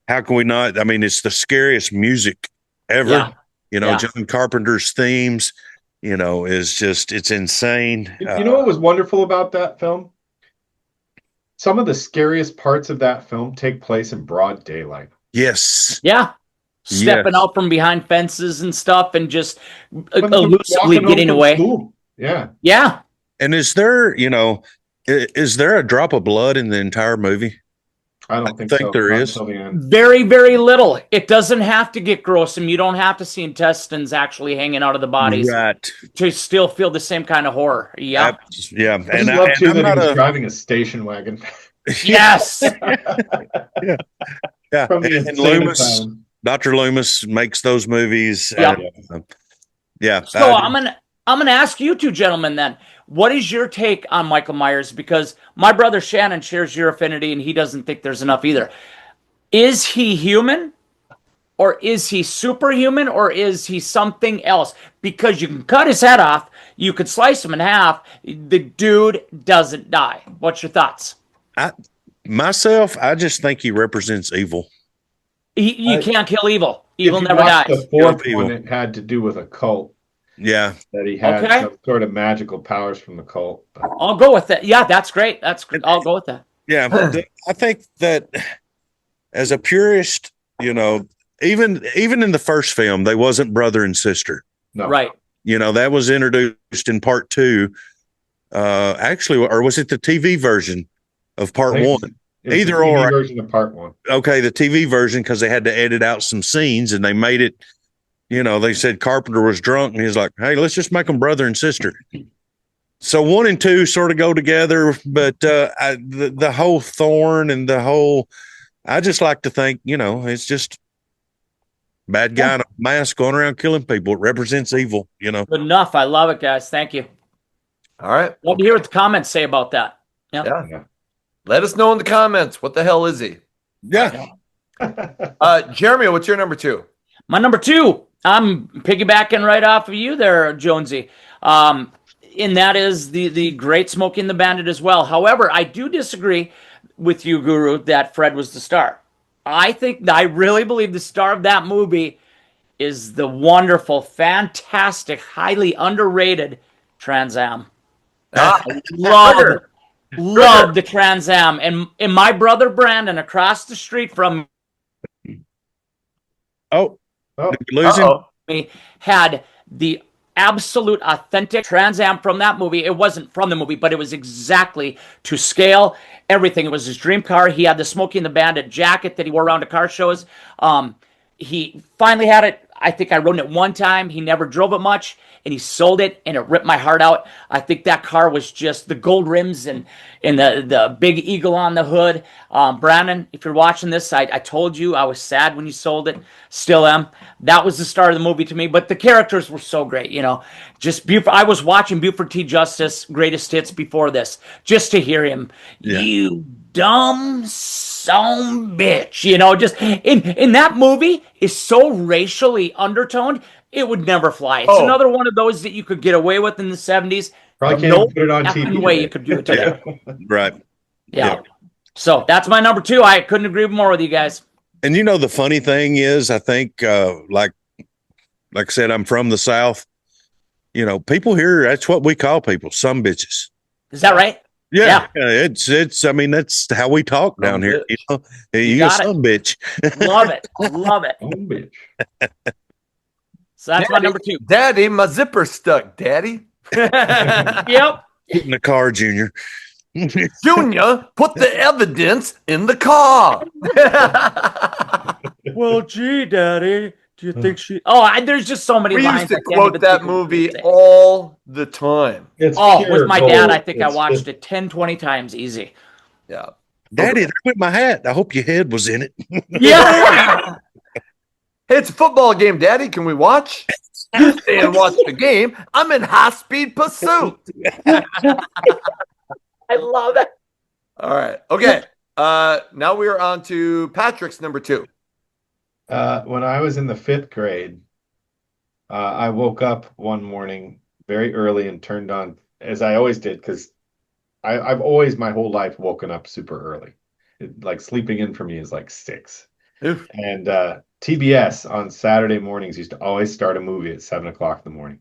how can we not? I mean, it's the scariest music ever. Yeah. John Carpenter's themes, is just, it's insane. You know what was wonderful about that film? Some of the scariest parts of that film take place in broad daylight. Yes. Yeah. Stepping out from behind fences and stuff and just elusively getting away. Yeah. Yeah. And is there a drop of blood in the entire movie? I don't think so. There is. Very, very little. It doesn't have to get gruesome. You don't have to see intestines actually hanging out of the bodies to still feel the same kind of horror. Yeah. Yeah. And I love too that he was driving a station wagon. Yes. Yeah. And Loomis, Dr. Loomis makes those movies. Yeah. So I'm gonna ask you two gentlemen then. What is your take on Michael Myers? Because my brother Shannon shares your affinity, and he doesn't think there's enough either. Is he human, or is he superhuman, or is he something else? Because you can cut his head off, you could slice him in half. The dude doesn't die. What's your thoughts? I just think he represents evil. You can't kill evil. Evil if you never watch dies. The fourth one, it had to do with a cult. Yeah. That he had some sort of magical powers from the cult. I'll go with that. Yeah, that's great. I'll go with that. Yeah. I think that as a purist, even in the first film, they wasn't brother and sister. No. Right. That was introduced in part two. Actually, or was it the TV version of part one? Either or. Version of part one. Okay, the TV version, because they had to edit out some scenes, and they made it. They said Carpenter was drunk, and he's like, "Hey, let's just make them brother and sister." So 1 and 2 sort of go together, but the whole Thorn and the whole, I just like to think, it's just bad guy in a mask going around killing people. It represents evil, Good enough. I love it, guys. Thank you. All right. Love to hear what the comments say about that. Yeah. Let us know in the comments. What the hell is he? Yeah. Jeremy, what's your number two? My number two, I'm piggybacking right off of you there, Jonesy. And that is the great Smokey and the Bandit as well. However, I do disagree with you, Guru, that Fred was the star. I really believe the star of that movie is the wonderful, fantastic, highly underrated Trans Am. Love the Trans Am. And my brother Brandon across the street from me had the absolute authentic Trans Am from that movie. It wasn't from the movie, but it was exactly to scale, everything. It was his dream car. He had the Smokey and the Bandit jacket that he wore around to car shows. He finally had it. I think I rode it one time. He never drove it much, and he sold it, and it ripped my heart out. I think that car was just the gold rims and the big eagle on the hood. Brandon, if you're watching this, I told you I was sad when you sold it. Still am. That was the start of the movie to me, but the characters were so great, you know. Just Buford. I was watching Buford T. Justice Greatest Hits before this, just to hear him. Yeah. You dumb son bitch, you know, just in that movie is so racially undertoned, it would never fly. It's another one of those that you could get away with in the 70s. Probably can't No even put it on effing TV way today. you could do it today. Right. Yeah. So that's my number 2. I couldn't agree more with you guys. And you know, the funny thing is, I think, like I said, I'm from the South. You know, people here, that's what we call people, some bitches. Is that right? Yeah. It's, I mean, that's how we talk down here. You know, you got it. some bitch. Love it. Love it. Oh, bitch. So that's my number 2. Daddy, my zipper stuck, Daddy. Yep. Get in the car, Junior. Junior, put the evidence in the car. Well, gee, Daddy, do you think she? Oh, there's just so many We lines. used to I can't quote even that think of what movie they say. all the time. It's Oh, pure with my gold. dad, I think I It's watched just- it 10, 20 times easy. Yeah. Daddy, there went my hat. I hope your head was in it. Yeah. Hey, it's a football game, Daddy. Can we watch? You stay and watch the game. I'm in high speed pursuit. I love it. All right. Okay. Now we are on to Patrick's number 2. When I was in the 5th grade, I woke up one morning very early and turned on, as I always did, because I've always my whole life woken up super early. Like sleeping in for me is like 6. Oof. And TBS on Saturday mornings used to always start a movie at 7 o'clock in the morning.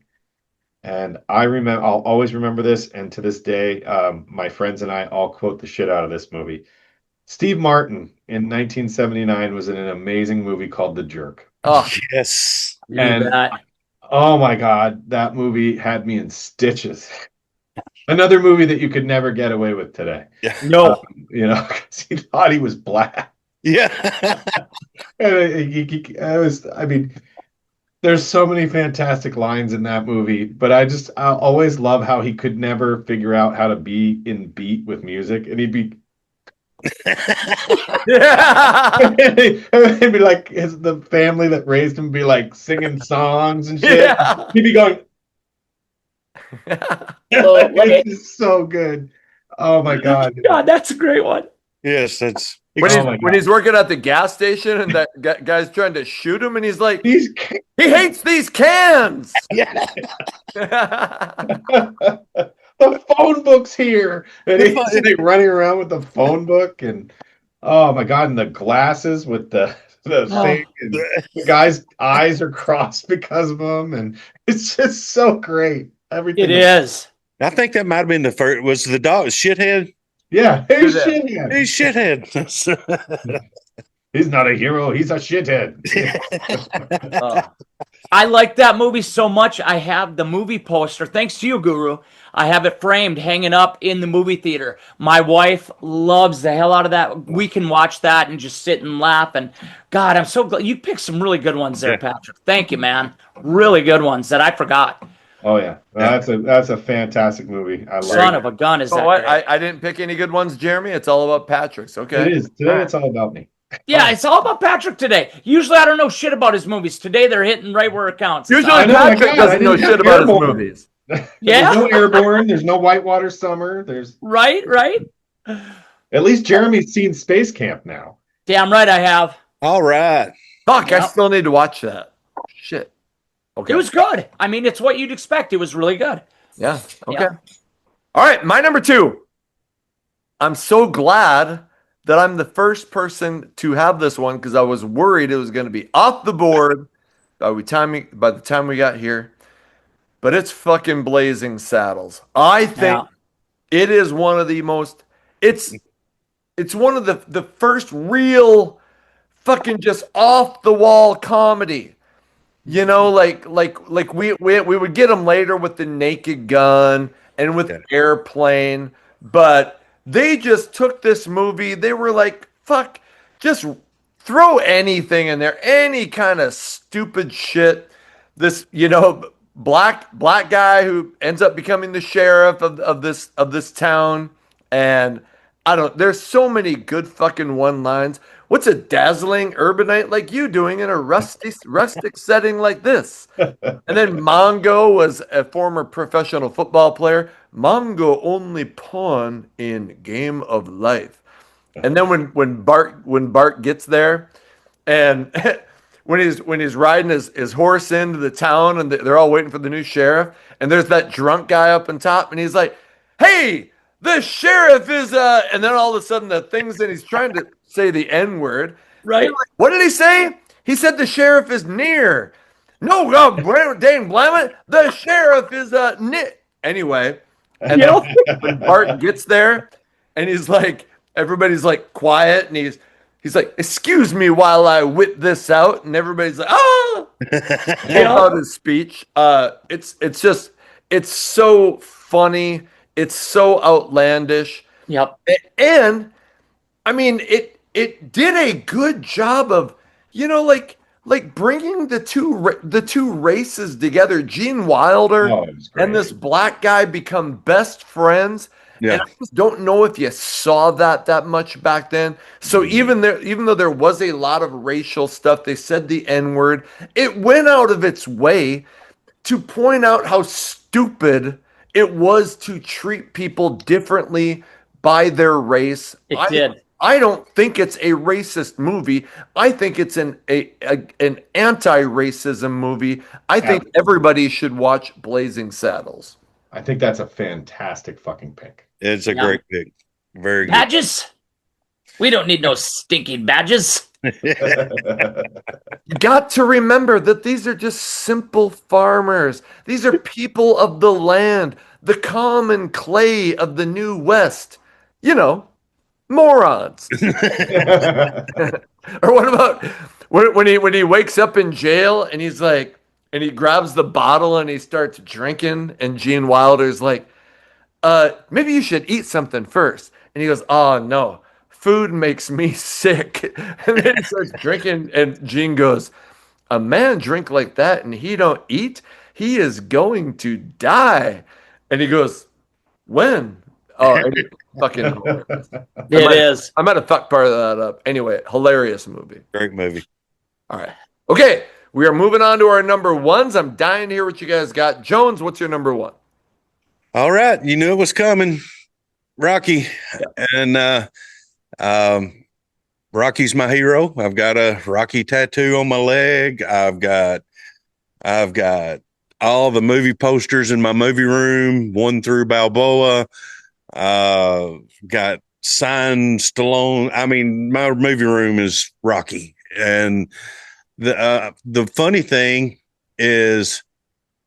And I'll always remember this. And to this day, my friends and I all quote the shit out of this movie. Steve Martin in 1979 was in an amazing movie called The Jerk. Oh, Yes. And oh my God, that movie had me in stitches. Another movie that you could never get away with today. No. You know, because he thought he was black. Yeah. I mean, there's so many fantastic lines in that movie, but I always love how he could never figure out how to be in beat with music, and he'd be it'd be like the family that raised him be like singing songs and shit. Yeah. He'd be going, Oh, it's just so good. Oh my God. God, that's a great one. Yes, that's When he's working at the gas station and that guy's trying to shoot him, and he's like, These he hates these cans. the phone book's here, and he's like running around with the phone book, and oh my God, and the glasses with the thing, and the guy's eyes are crossed because of them, and it's just so great. Everything It is. I think that might have been the first. Was the dog shithead? Yeah, he's Who's that? shithead. He's shithead. He's not a hero. He's a shithead. I like that movie so much. I have the movie poster. Thanks to you, Guru. I have it framed, hanging up in the movie theater. My wife loves the hell out of that. We can watch that and just sit and laugh. And God, I'm so glad you picked some really good ones there, Patrick. Thank you, man. Really good ones that I forgot. Oh yeah, that's a fantastic movie. I love Son it. of a gun, is Oh, that what? great. I didn't pick any good ones, Jeremy. It's all about Patrick's. Okay. It is today. It's all about me. Yeah, it's all about Patrick today. Usually I don't know shit about his movies. Today they're hitting right where it counts. Usually I know, Patrick my God, I doesn't know didn't shit have about his Airborne. movies. Yeah. There's no Airborne. There's no Whitewater Summer. There's Right. at least Jeremy's seen Space Camp now. Damn right I have. All right. Fuck, I Yep. still need to watch that. Shit. Okay. It was good. I mean, it's what you'd expect. It was really good. Yeah. Okay. Yeah. All right. My number 2. I'm so glad that I'm the first person to have this one because I was worried it was going to be off the board by the time we got here. But it's fucking Blazing Saddles. I think it is one of the most. It's one of the first real fucking just off the wall comedy. You know, like we would get them later with the Naked Gun and with Airplane, but they just took this movie. They were like, fuck, just throw anything in there, any kind of stupid shit. This, black guy who ends up becoming the sheriff of this town, and I don't. There's so many good fucking one lines. What's a dazzling urbanite like you doing in a rustic setting like this? And then Mongo was a former professional football player. Mongo only pawn in game of life. And then when Bart gets there, and when he's riding his horse into the town, and they're all waiting for the new sheriff, and there's that drunk guy up on top, and he's like, "Hey, the sheriff is," and then all of a sudden the things, and he's trying to say the N word. Right. Like, what did he say? He said the sheriff is near. No, dang blam it, the sheriff is near. Anyway, and then when Bart gets there, and he's like, everybody's like quiet, and he's like, "Excuse me while I whip this out," and everybody's like, "Ah!" About his speech. It's so funny. It's so outlandish. Yep. And I mean, it did a good job of, like bringing the two races together. Gene Wilder Oh, it was great. and this black guy become best friends. Yeah. And I just don't know if you saw that much back then. So even though there was a lot of racial stuff, they said the N-word, it went out of its way to point out how stupid it was to treat people differently by their race. It did. I don't think it's a racist movie. I think it's an anti-racism movie. I think everybody should watch Blazing Saddles. I think that's a fantastic fucking pick. It's a Yeah. great pick. Very good. Badges? We don't need no stinking badges. You got to remember that these are just simple farmers. These are people of the land, the common clay of the New West. Morons. Or what about when he wakes up in jail, and he's like, and he grabs the bottle and he starts drinking, and Gene Wilder's like, maybe you should eat something first. And he goes, "Oh no, food makes me sick." And then he starts drinking, and Gene goes, "A man drink like that and he don't eat, he is going to die." And he goes, "When?" Oh, and it's fucking hilarious. It is. I might have fucked part of that up. Anyway, hilarious movie. Great movie. All right. Okay, we are moving on to our number ones. I'm dying to hear what you guys got. Jones, what's your number one? All right. You knew it was coming. Rocky. And Rocky's my hero. I've got a Rocky tattoo on my leg. I've got all the movie posters in my movie room, 1 through Balboa. Got signed Stallone. I mean, my movie room is Rocky. And the funny thing is,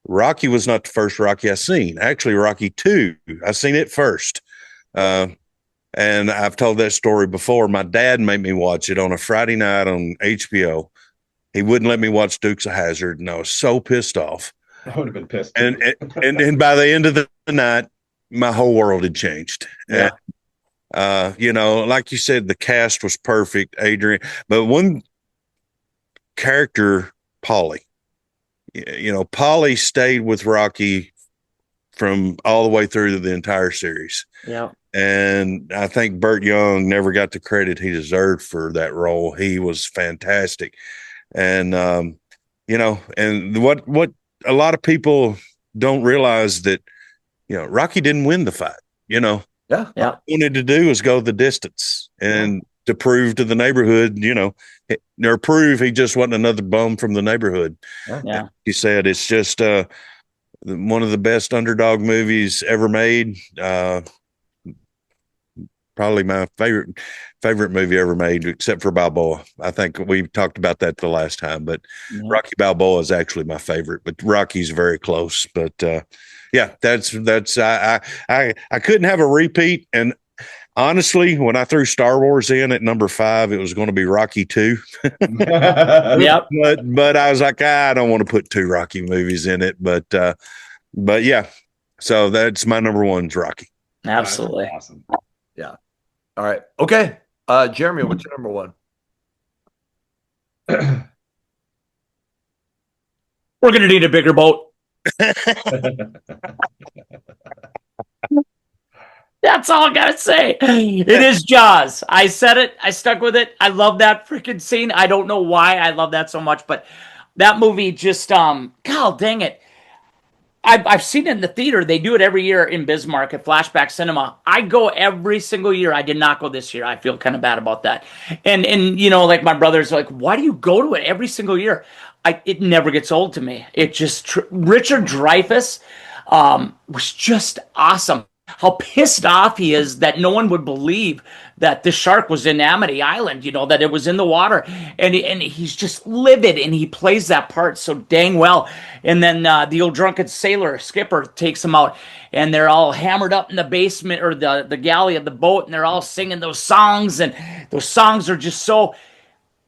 Rocky was not the first Rocky I seen. Actually, Rocky 2, I seen it first. And I've told that story before. My dad made me watch it on a Friday night on HBO. He wouldn't let me watch Dukes of Hazzard, and I was so pissed off. I would have been pissed. And by the end of the night, my whole world had changed. Yeah. And, like you said, the cast was perfect, Adrian. But one character, Paulie. Paulie stayed with Rocky from all the way through the entire series. Yeah. And I think Burt Young never got the credit he deserved for that role. He was fantastic. And, and what a lot of people don't realize that, Rocky didn't win the fight, Yeah. Yeah. What he wanted to do is go the distance and to prove to the neighborhood, or prove he just wasn't another bum from the neighborhood. Yeah. He said it's just one of the best underdog movies ever made. Probably my favorite movie ever made, except for Balboa. I think we talked about that the last time, but Rocky Balboa is actually my favorite. But Rocky's very close. But that's I couldn't have a repeat. And honestly, when I threw Star Wars in at number 5, it was going to be Rocky 2. Yep. But I was like, I don't want to put 2 Rocky movies in it. But yeah, so that's my number 1's Rocky. Absolutely. Awesome. All right. Okay. Jeremy, what's your number one? We're gonna need a bigger boat. That's all I gotta say. It is Jaws. I said it. I stuck with it. I love that freaking scene. I don't know why I love that so much, but that movie just God dang it. I've seen it in the theater. They do it every year in Bismarck at Flashback Cinema. I go every single year. I did not go this year. I feel kind of bad about that. And you know, like my brother's like, why do you go to it every single year? It never gets old to me. It just Richard Dreyfuss was just awesome. How pissed off he is that no one would believe that the shark was in Amity Island, you know, that it was in the water. And he's just livid, and he plays that part so dang well. And then the old drunken sailor, Skipper, takes him out, and they're all hammered up in the basement or the galley of the boat, and they're all singing those songs. And those songs are just so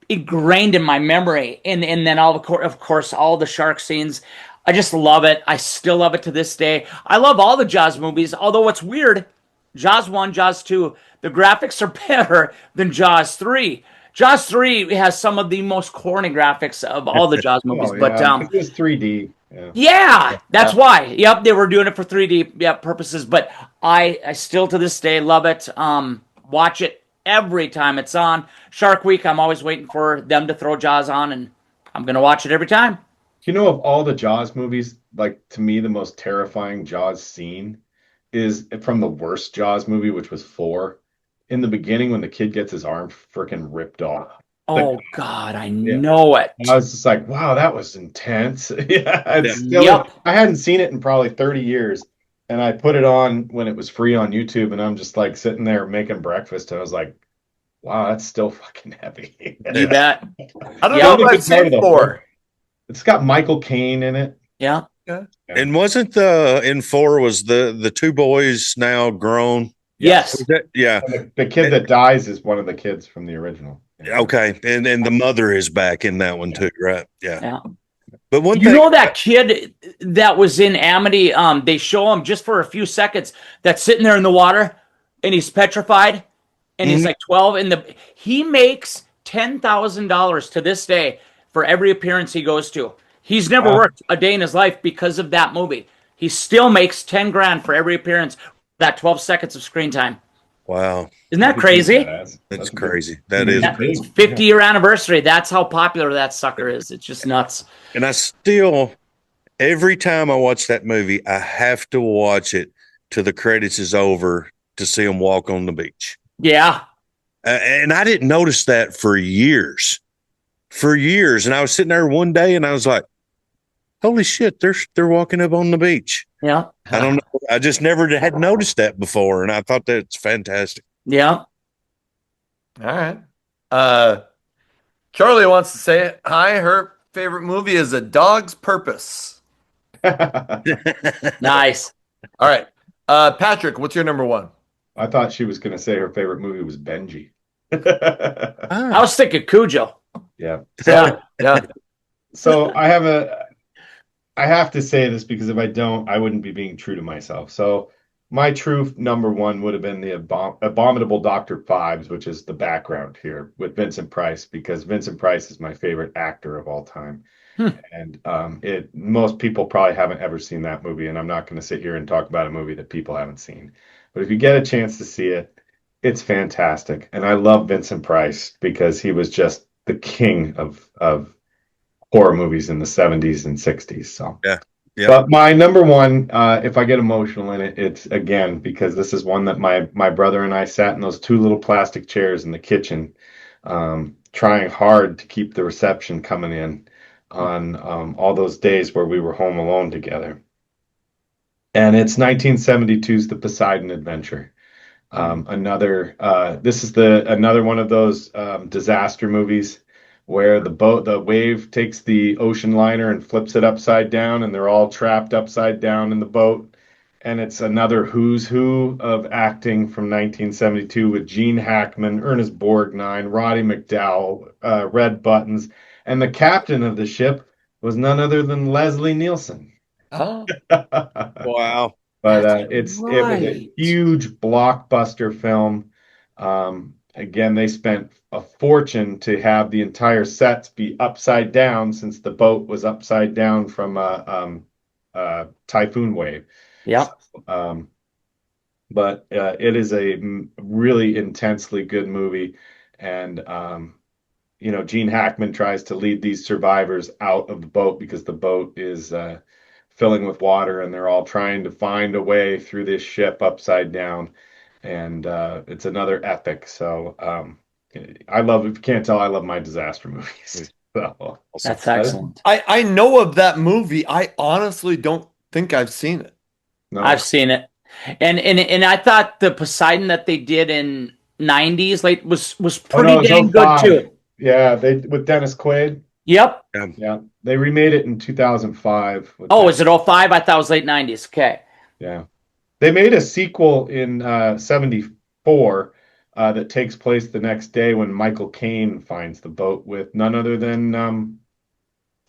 ingrained in my memory. And then of course all the shark scenes. I just love it. I still love it to this day. I love all the Jaws movies, although what's weird, Jaws 1, Jaws 2, the graphics are better than Jaws 3. Jaws 3 has some of the most corny graphics of all the Jaws movies, Oh but yeah, it was 3D. Yeah. yeah, that's why. Yep, they were doing it for 3D purposes, but I still to this day love it. Watch it every time it's on. Shark Week, I'm always waiting for them to throw Jaws on, and I'm gonna watch it every time. You know, of all the Jaws movies, like to me, the most terrifying Jaws scene is from the worst Jaws movie, which was 4. In the beginning, when the kid gets his arm freaking ripped off. Oh God, I Yeah. know it. I was just like, wow, that was intense. Yeah, it's still, Yep. I hadn't seen it in probably 30 years. And I put it on when it was free on YouTube, and I'm just like sitting there making breakfast. And I was like, wow, that's still fucking heavy. You bet. I don't Yeah. know Only if I've good part of seen the 4. It's got Michael Caine in it. Yeah. And wasn't the in 4 was the two boys now grown? Yes. Yeah. And the kid that dies is one of the kids from the original. Okay. And the mother is back in that one too, right? Yeah. Yeah. But one You thing, know that kid that was in Amity, they show him just for a few seconds that's sitting there in the water and he's petrified and he's like 12 and he makes $10,000 to this day for every appearance he goes to. He's never worked a day in his life because of that movie. He still makes 10 grand for every appearance, that 12 seconds of screen time. wow, Isn't that crazy? that's crazy. That is. It's 50-year anniversary. That's how popular that sucker is. It's just nuts. And I still, every time I watch that movie, I have to watch it till the credits is over to see them walk on the beach. Yeah. And I didn't notice that for years. And I was sitting there one day and I was like, holy shit, they're walking up on the beach. Yeah. I don't know. I just never had noticed that before. And I thought that's fantastic. Yeah. All right. Charlie wants to say hi. Her favorite movie is A Dog's Purpose. Nice. All right. Patrick, what's your number 1? I thought she was going to say her favorite movie was Benji. I was thinking Cujo. Yeah. Yeah. Yeah. So I have to say this because if I don't, I wouldn't be being true to myself. So my true number 1 would have been the Abominable Dr. Phibes, which is the background here with Vincent Price, because Vincent Price is my favorite actor of all time. And most people probably haven't ever seen that movie, and I'm not going to sit here and talk about a movie that people haven't seen. But if you get a chance to see it, it's fantastic. And I love Vincent Price because he was just the king of horror movies in the 70s and 60s. So Yeah. But my number 1, if I get emotional in it, it's again because this is one that my brother and I sat in those 2 little plastic chairs in the kitchen, trying hard to keep the reception coming in on all those days where we were home alone together. And it's 1972's The Poseidon Adventure. This is another one of those disaster movies where the wave takes the ocean liner and flips it upside down, and they're all trapped upside down in the boat. And it's another who's who of acting from 1972 with Gene Hackman, Ernest Borgnine, Roddy McDowall, Red Buttons, and the captain of the ship was none other than Leslie Nielsen. Oh. Wow. But That's it was a right. huge blockbuster film. again, they spent a fortune to have the entire sets be upside down since the boat was upside down from a typhoon wave. Yep. Um, but it is a really intensely good movie, and Gene Hackman tries to lead these survivors out of the boat because the boat is filling with water, and they're all trying to find a way through this ship upside down. And it's another epic. So I love, if you can't tell, I love my disaster movies. So That's excellent. I know of that movie. I honestly don't think I've seen it. no, I've seen it, and I thought the Poseidon that they did in '90s like was oh no, pretty it's dang good 05. too. Yeah, they with Dennis Quaid. Yep. Yeah, they remade it in 2005. With Oh, that. is it '05? I thought it was late '90s. Okay. Yeah. They made a sequel in 74 that takes place the next day when Michael Caine finds the boat with none other than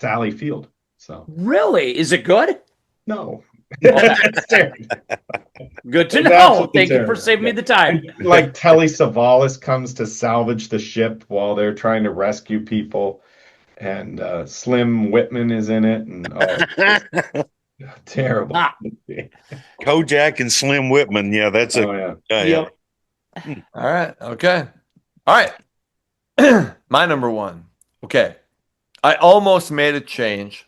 Sally Field. So, Really? Is it good? no. Okay. It's terrible. Good to It's know. absolutely Thank you for terrible. saving me the time. And, like Telly Savalas comes to salvage the ship while they're trying to rescue people, and Slim Whitman is in it, and terrible. Ah, Kojak and Slim Whitman. Yeah, that's a Oh yeah. yep. All right. Okay. All right. My number one. Okay. I almost made a change,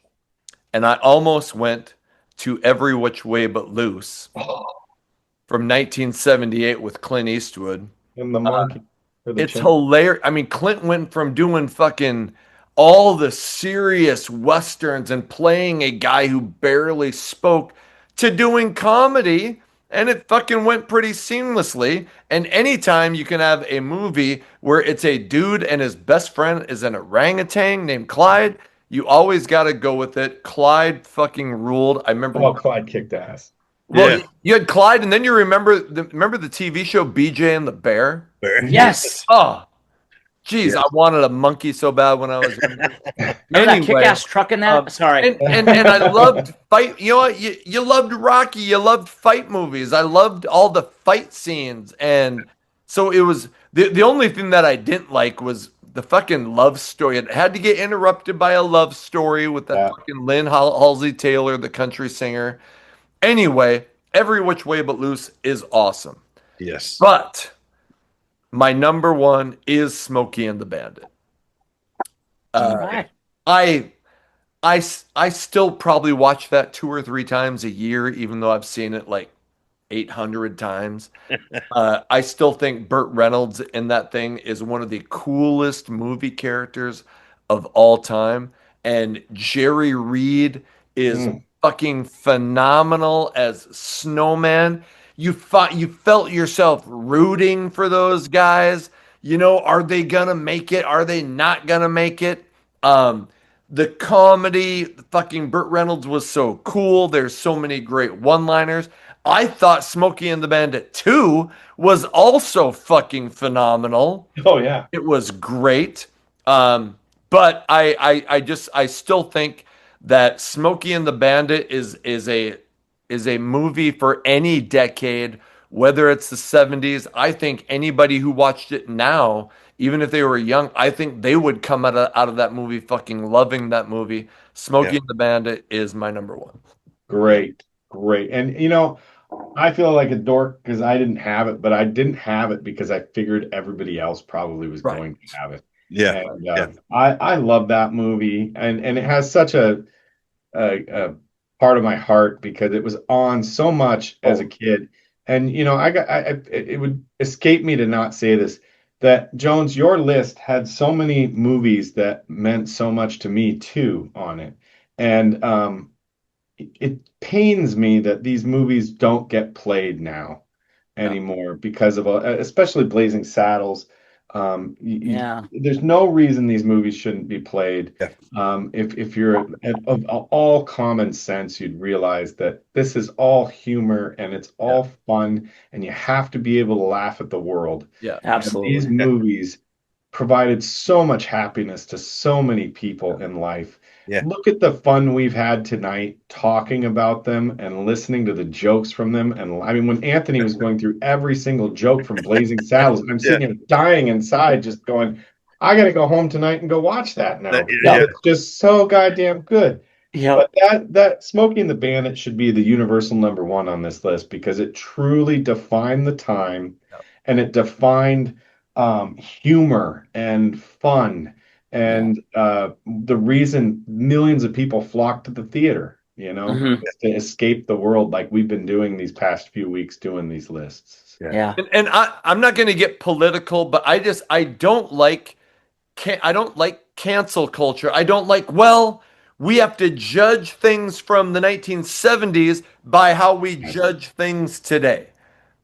and I almost went to Every Which Way But Loose from 1978 with Clint Eastwood. And the monkey for the It's chain. hilarious. I mean, Clint went from doing fucking all the serious westerns and playing a guy who barely spoke to doing comedy, and it fucking went pretty seamlessly. And anytime you can have a movie where it's a dude and his best friend is an orangutan named Clyde, you always got to go with it. Clyde fucking ruled. I remember. Oh, Clyde kicked ass. Well, Yeah. you had Clyde, and then you remember the TV show BJ and the Bear. Yes. Oh, geez, Yeah. I wanted a monkey so bad when I was younger. Remember that Anyway, kick-ass truck in that? Sorry. and I loved fight. You know what? You loved Rocky. You loved fight movies. I loved all the fight scenes, and so it was the only thing that I didn't like was the fucking love story. It had to get interrupted by a love story with that Yeah. fucking Lynn Halsey Taylor, the country singer. Anyway, Every Which Way But Loose is awesome, Yes. but my number one is Smokey and the Bandit. All right. I I still probably watch that 2 or 3 times a year, even though I've seen it like 800 times. I still think Burt Reynolds in that thing is one of the coolest movie characters of all time. And Jerry Reed is fucking phenomenal as Snowman. You felt yourself rooting for those guys. You know, are they gonna make it? Are they not gonna make it? Um, the comedy, fucking Burt Reynolds was so cool. There's so many great one-liners. I thought Smokey and the Bandit 2 was also fucking phenomenal. Oh yeah. It was great. But I still think that Smokey and the Bandit is a movie for any decade, whether it's the 70s. I think anybody who watched it now, even if they were young, I think they would come out of that movie fucking loving that movie. Smokey Yeah. and the Bandit is my number one. Great, great. And I feel like a dork because I didn't have it, but I didn't have it because I figured everybody else probably was Right. going to have it. Yeah. And Yeah. I love that movie, and it has such a part of my heart because it was on so much as a kid. And it would escape me to not say this, that Jones, your list had so many movies that meant so much to me too on it. And it pains me that these movies don't get played now anymore because of especially Blazing Saddles. Yeah. There's no reason these movies shouldn't be played. Yeah. If you're of all common sense, you'd realize that this is all humor and it's all fun, and you have to be able to laugh at the world. Yeah. And these Absolutely. movies provided so much happiness to so many people in life. Yeah. Look at the fun we've had tonight talking about them and listening to the jokes from them. And I mean, when Anthony was going through every single joke from Blazing Saddles, I'm sitting here dying inside, just going, I got to go home tonight and go watch that now. Yeah. It's just so goddamn good. Yeah. But that Smokey and the Bandit should be the universal number one on this list because it truly defined the time and it defined humor and fun and the reason millions of people flock to the theater, is to escape the world like we've been doing these past few weeks doing these lists. Yeah. And I'm not going to get political, but I don't like cancel culture. I don't like, well, we have to judge things from the 1970s by how we judge things today.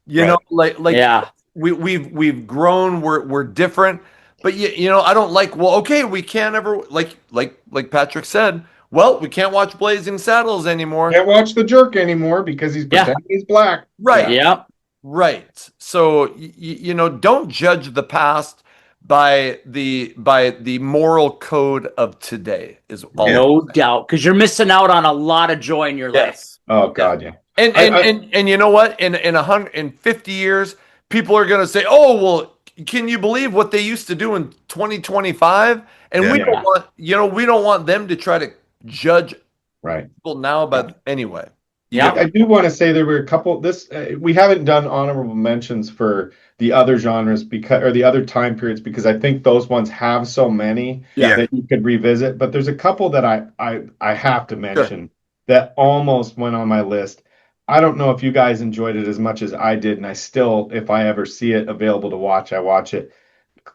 You know, like Yeah. we've grown, we're different. But I don't like, well, okay, we can't ever like Patrick said, well, we can't watch Blazing Saddles anymore. Can't watch the jerk anymore because he's pretending he's black. Right. Yep. Right. So don't judge the past by the moral code of today is all. No doubt, because you're missing out on a lot of joy in your life. Yes. Oh God, yeah. And you know what? In 50 years, people are gonna say, "Oh, well, can you believe what they used to do in 2025?" And we don't want them to try to judge people now. But anyway, Yeah. I do want to say there were a couple. We haven't done honorable mentions for the other genres or the other time periods because I think those ones have so many that you could revisit. But there's a couple that I have to mention that almost went on my list. I don't know if you guys enjoyed it as much as I did, and I still, if I ever see it available to watch, I watch it.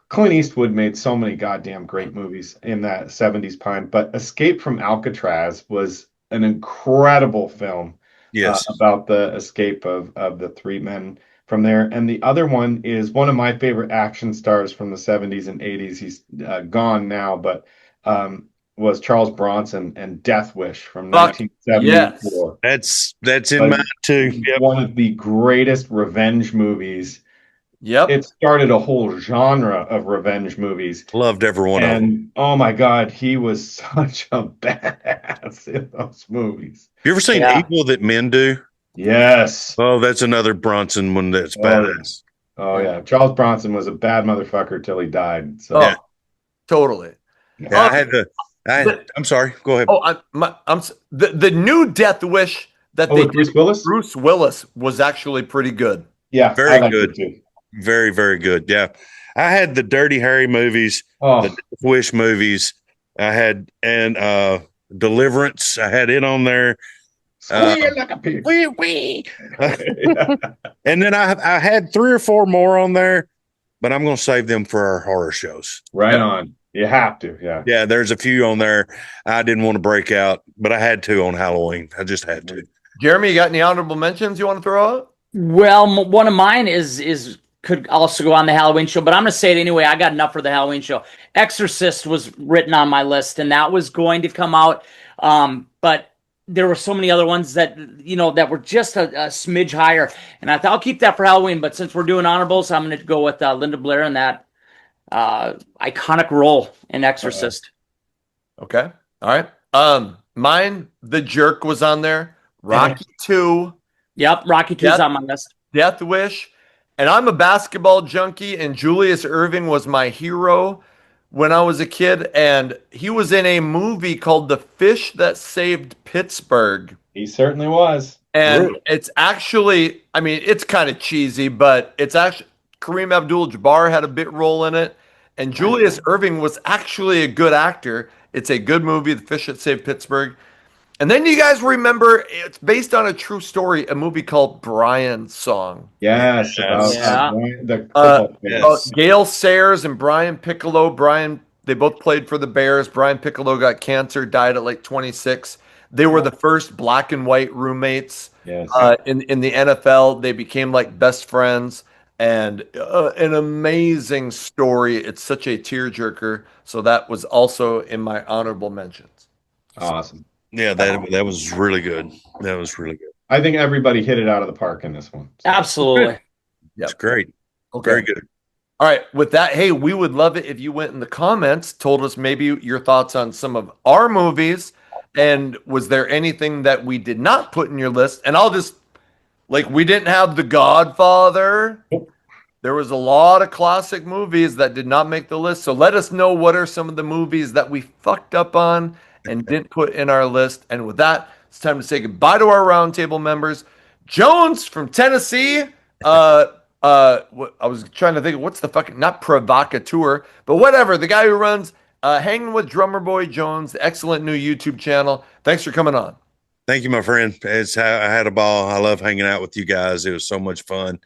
Clint Eastwood made so many goddamn great movies in that 70s time, but Escape from Alcatraz was an incredible film. Yes. About the escape of the three men from there. And the other one is one of my favorite action stars from the 70s and 80s. He's gone now, but was Charles Bronson and Death Wish from 1974. That's in mine too. Yep. One of the greatest revenge movies. Yep. It started a whole genre of revenge movies. Loved every one of them. And oh my God, he was such a badass in those movies. You ever seen Evil That Men Do? Yes. Oh, that's another Bronson one that's badass. Oh yeah, Charles Bronson was a bad motherfucker till he died. So totally. Yeah, I'm sorry. Go ahead. The new Death Wish that they did. Bruce Willis was actually pretty good. Yeah, very good. Very, very good. Yeah, I had the Dirty Harry movies, the Death Wish movies. I had Deliverance. I had it on there. Like a pig. And then I had 3 or 4 more on there, but I'm going to save them for our horror shows. Right on. You have to. Yeah. Yeah. There's a few on there I didn't want to break out, but I had to on Halloween. I just had to. Jeremy, you got any honorable mentions you want to throw out? Well, one of mine is could also go on the Halloween show, but I'm going to say it anyway. I got enough for the Halloween show. Exorcist was written on my list, and that was going to come out. But there were so many other ones that, that were just a smidge higher. And I thought I'll keep that for Halloween. But since we're doing honorables, I'm going to go with Linda Blair and that iconic role in Exorcist. Okay. All right. Mine, The Jerk was on there. Rocky 2. Yep. Rocky 2 is on my list. Death Wish. And I'm a basketball junkie, and Julius Erving was my hero when I was a kid, and he was in a movie called The Fish That Saved Pittsburgh. He certainly was. And it's actually, I mean, it's kind of cheesy, but it's actually Kareem Abdul-Jabbar had a bit role in it, and Julius Erving was actually a good actor. It's a good movie, The Fish That Saved Pittsburgh. And then you guys remember, it's based on a true story, a movie called Brian's Song. Yes. Gail Sayers and Brian Piccolo. They both played for the Bears. Brian Piccolo got cancer, died at like 26. They were the first black and white roommates in the NFL. They became like best friends, and an amazing story. It's such a tearjerker. So that was also in my honorable mentions. Awesome. Yeah, that was really good. That was really good. I think everybody hit it out of the park in this one. So. Absolutely. That's great. Okay. Very good. All right. With that, hey, we would love it if you went in the comments, told us maybe your thoughts on some of our movies, and was there anything that we did not put in your list? And I'll just like we didn't have The Godfather. There was a lot of classic movies that did not make the list. So let us know what are some of the movies that we fucked up on and didn't put in our list. And with that, it's time to say goodbye to our roundtable members. Jones from Tennessee. I was trying to think of what's the fucking not provocateur, but whatever. The guy who runs Hanging with Drummer Boy Jones, the excellent new YouTube channel. Thanks for coming on. Thank you, my friend. I had a ball. I love hanging out with you guys. It was so much fun.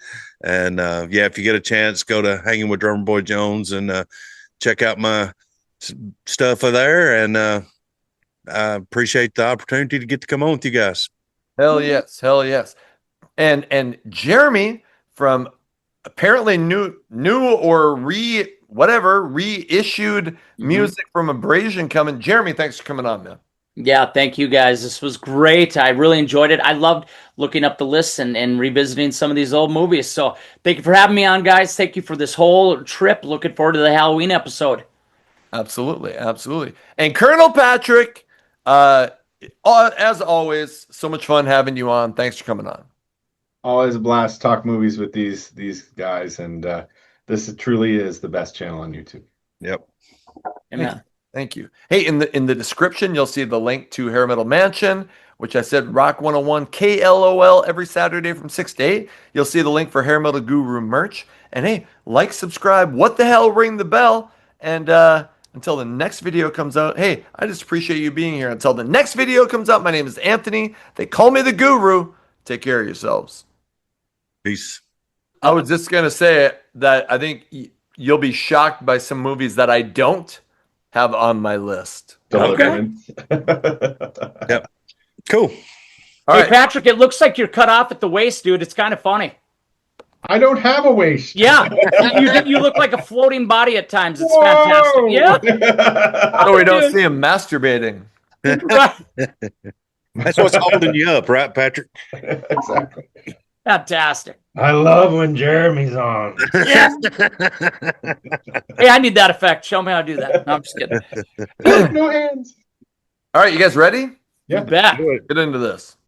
And yeah, if you get a chance, go to Hanging with Drummer Boy Jones and check out my stuff there. And I appreciate the opportunity to get to come on with you guys. Hell yes, hell yes. And Jeremy from apparently new or reissued music from Abrasion coming. Jeremy, thanks for coming on, man. Yeah, thank you guys. This was great. I really enjoyed it. I loved looking up the lists and revisiting some of these old movies. So thank you for having me on, guys. Thank you for this whole trip. Looking forward to the Halloween episode. Absolutely, absolutely. And Colonel Patrick, as always, so much fun having you on. Thanks for coming on. Always a blast to talk movies with these guys, and this truly is the best channel on YouTube. Yep. Amen. Thank you. Hey, in the description, you'll see the link to Hair Metal Mansion, which I said Rock 101 KLOL every Saturday from 6 to 8. You'll see the link for Hair Metal Guru merch. And hey, like, subscribe, what the hell, ring the bell. And until the next video comes out, hey, I just appreciate you being here. Until the next video comes out, my name is Anthony. They call me the Guru. Take care of yourselves. Peace. I was just going to say that I think you'll be shocked by some movies that I don't have on my list. Okay. Yep. Cool. All Hey, right. Patrick, it looks like you're cut off at the waist, dude. It's kind of funny. I don't have a waist. Yeah, you look like a floating body at times. It's Whoa! fantastic. Yeah. So we don't Dude. see him masturbating. Right. That's what's holding you up, right, Patrick? Exactly. Fantastic. I love when Jeremy's on. Yeah. Hey, I need that effect. Show me how to do that. No, I'm just kidding. No hands. All right, you guys ready? Yeah. You bet. Get into this.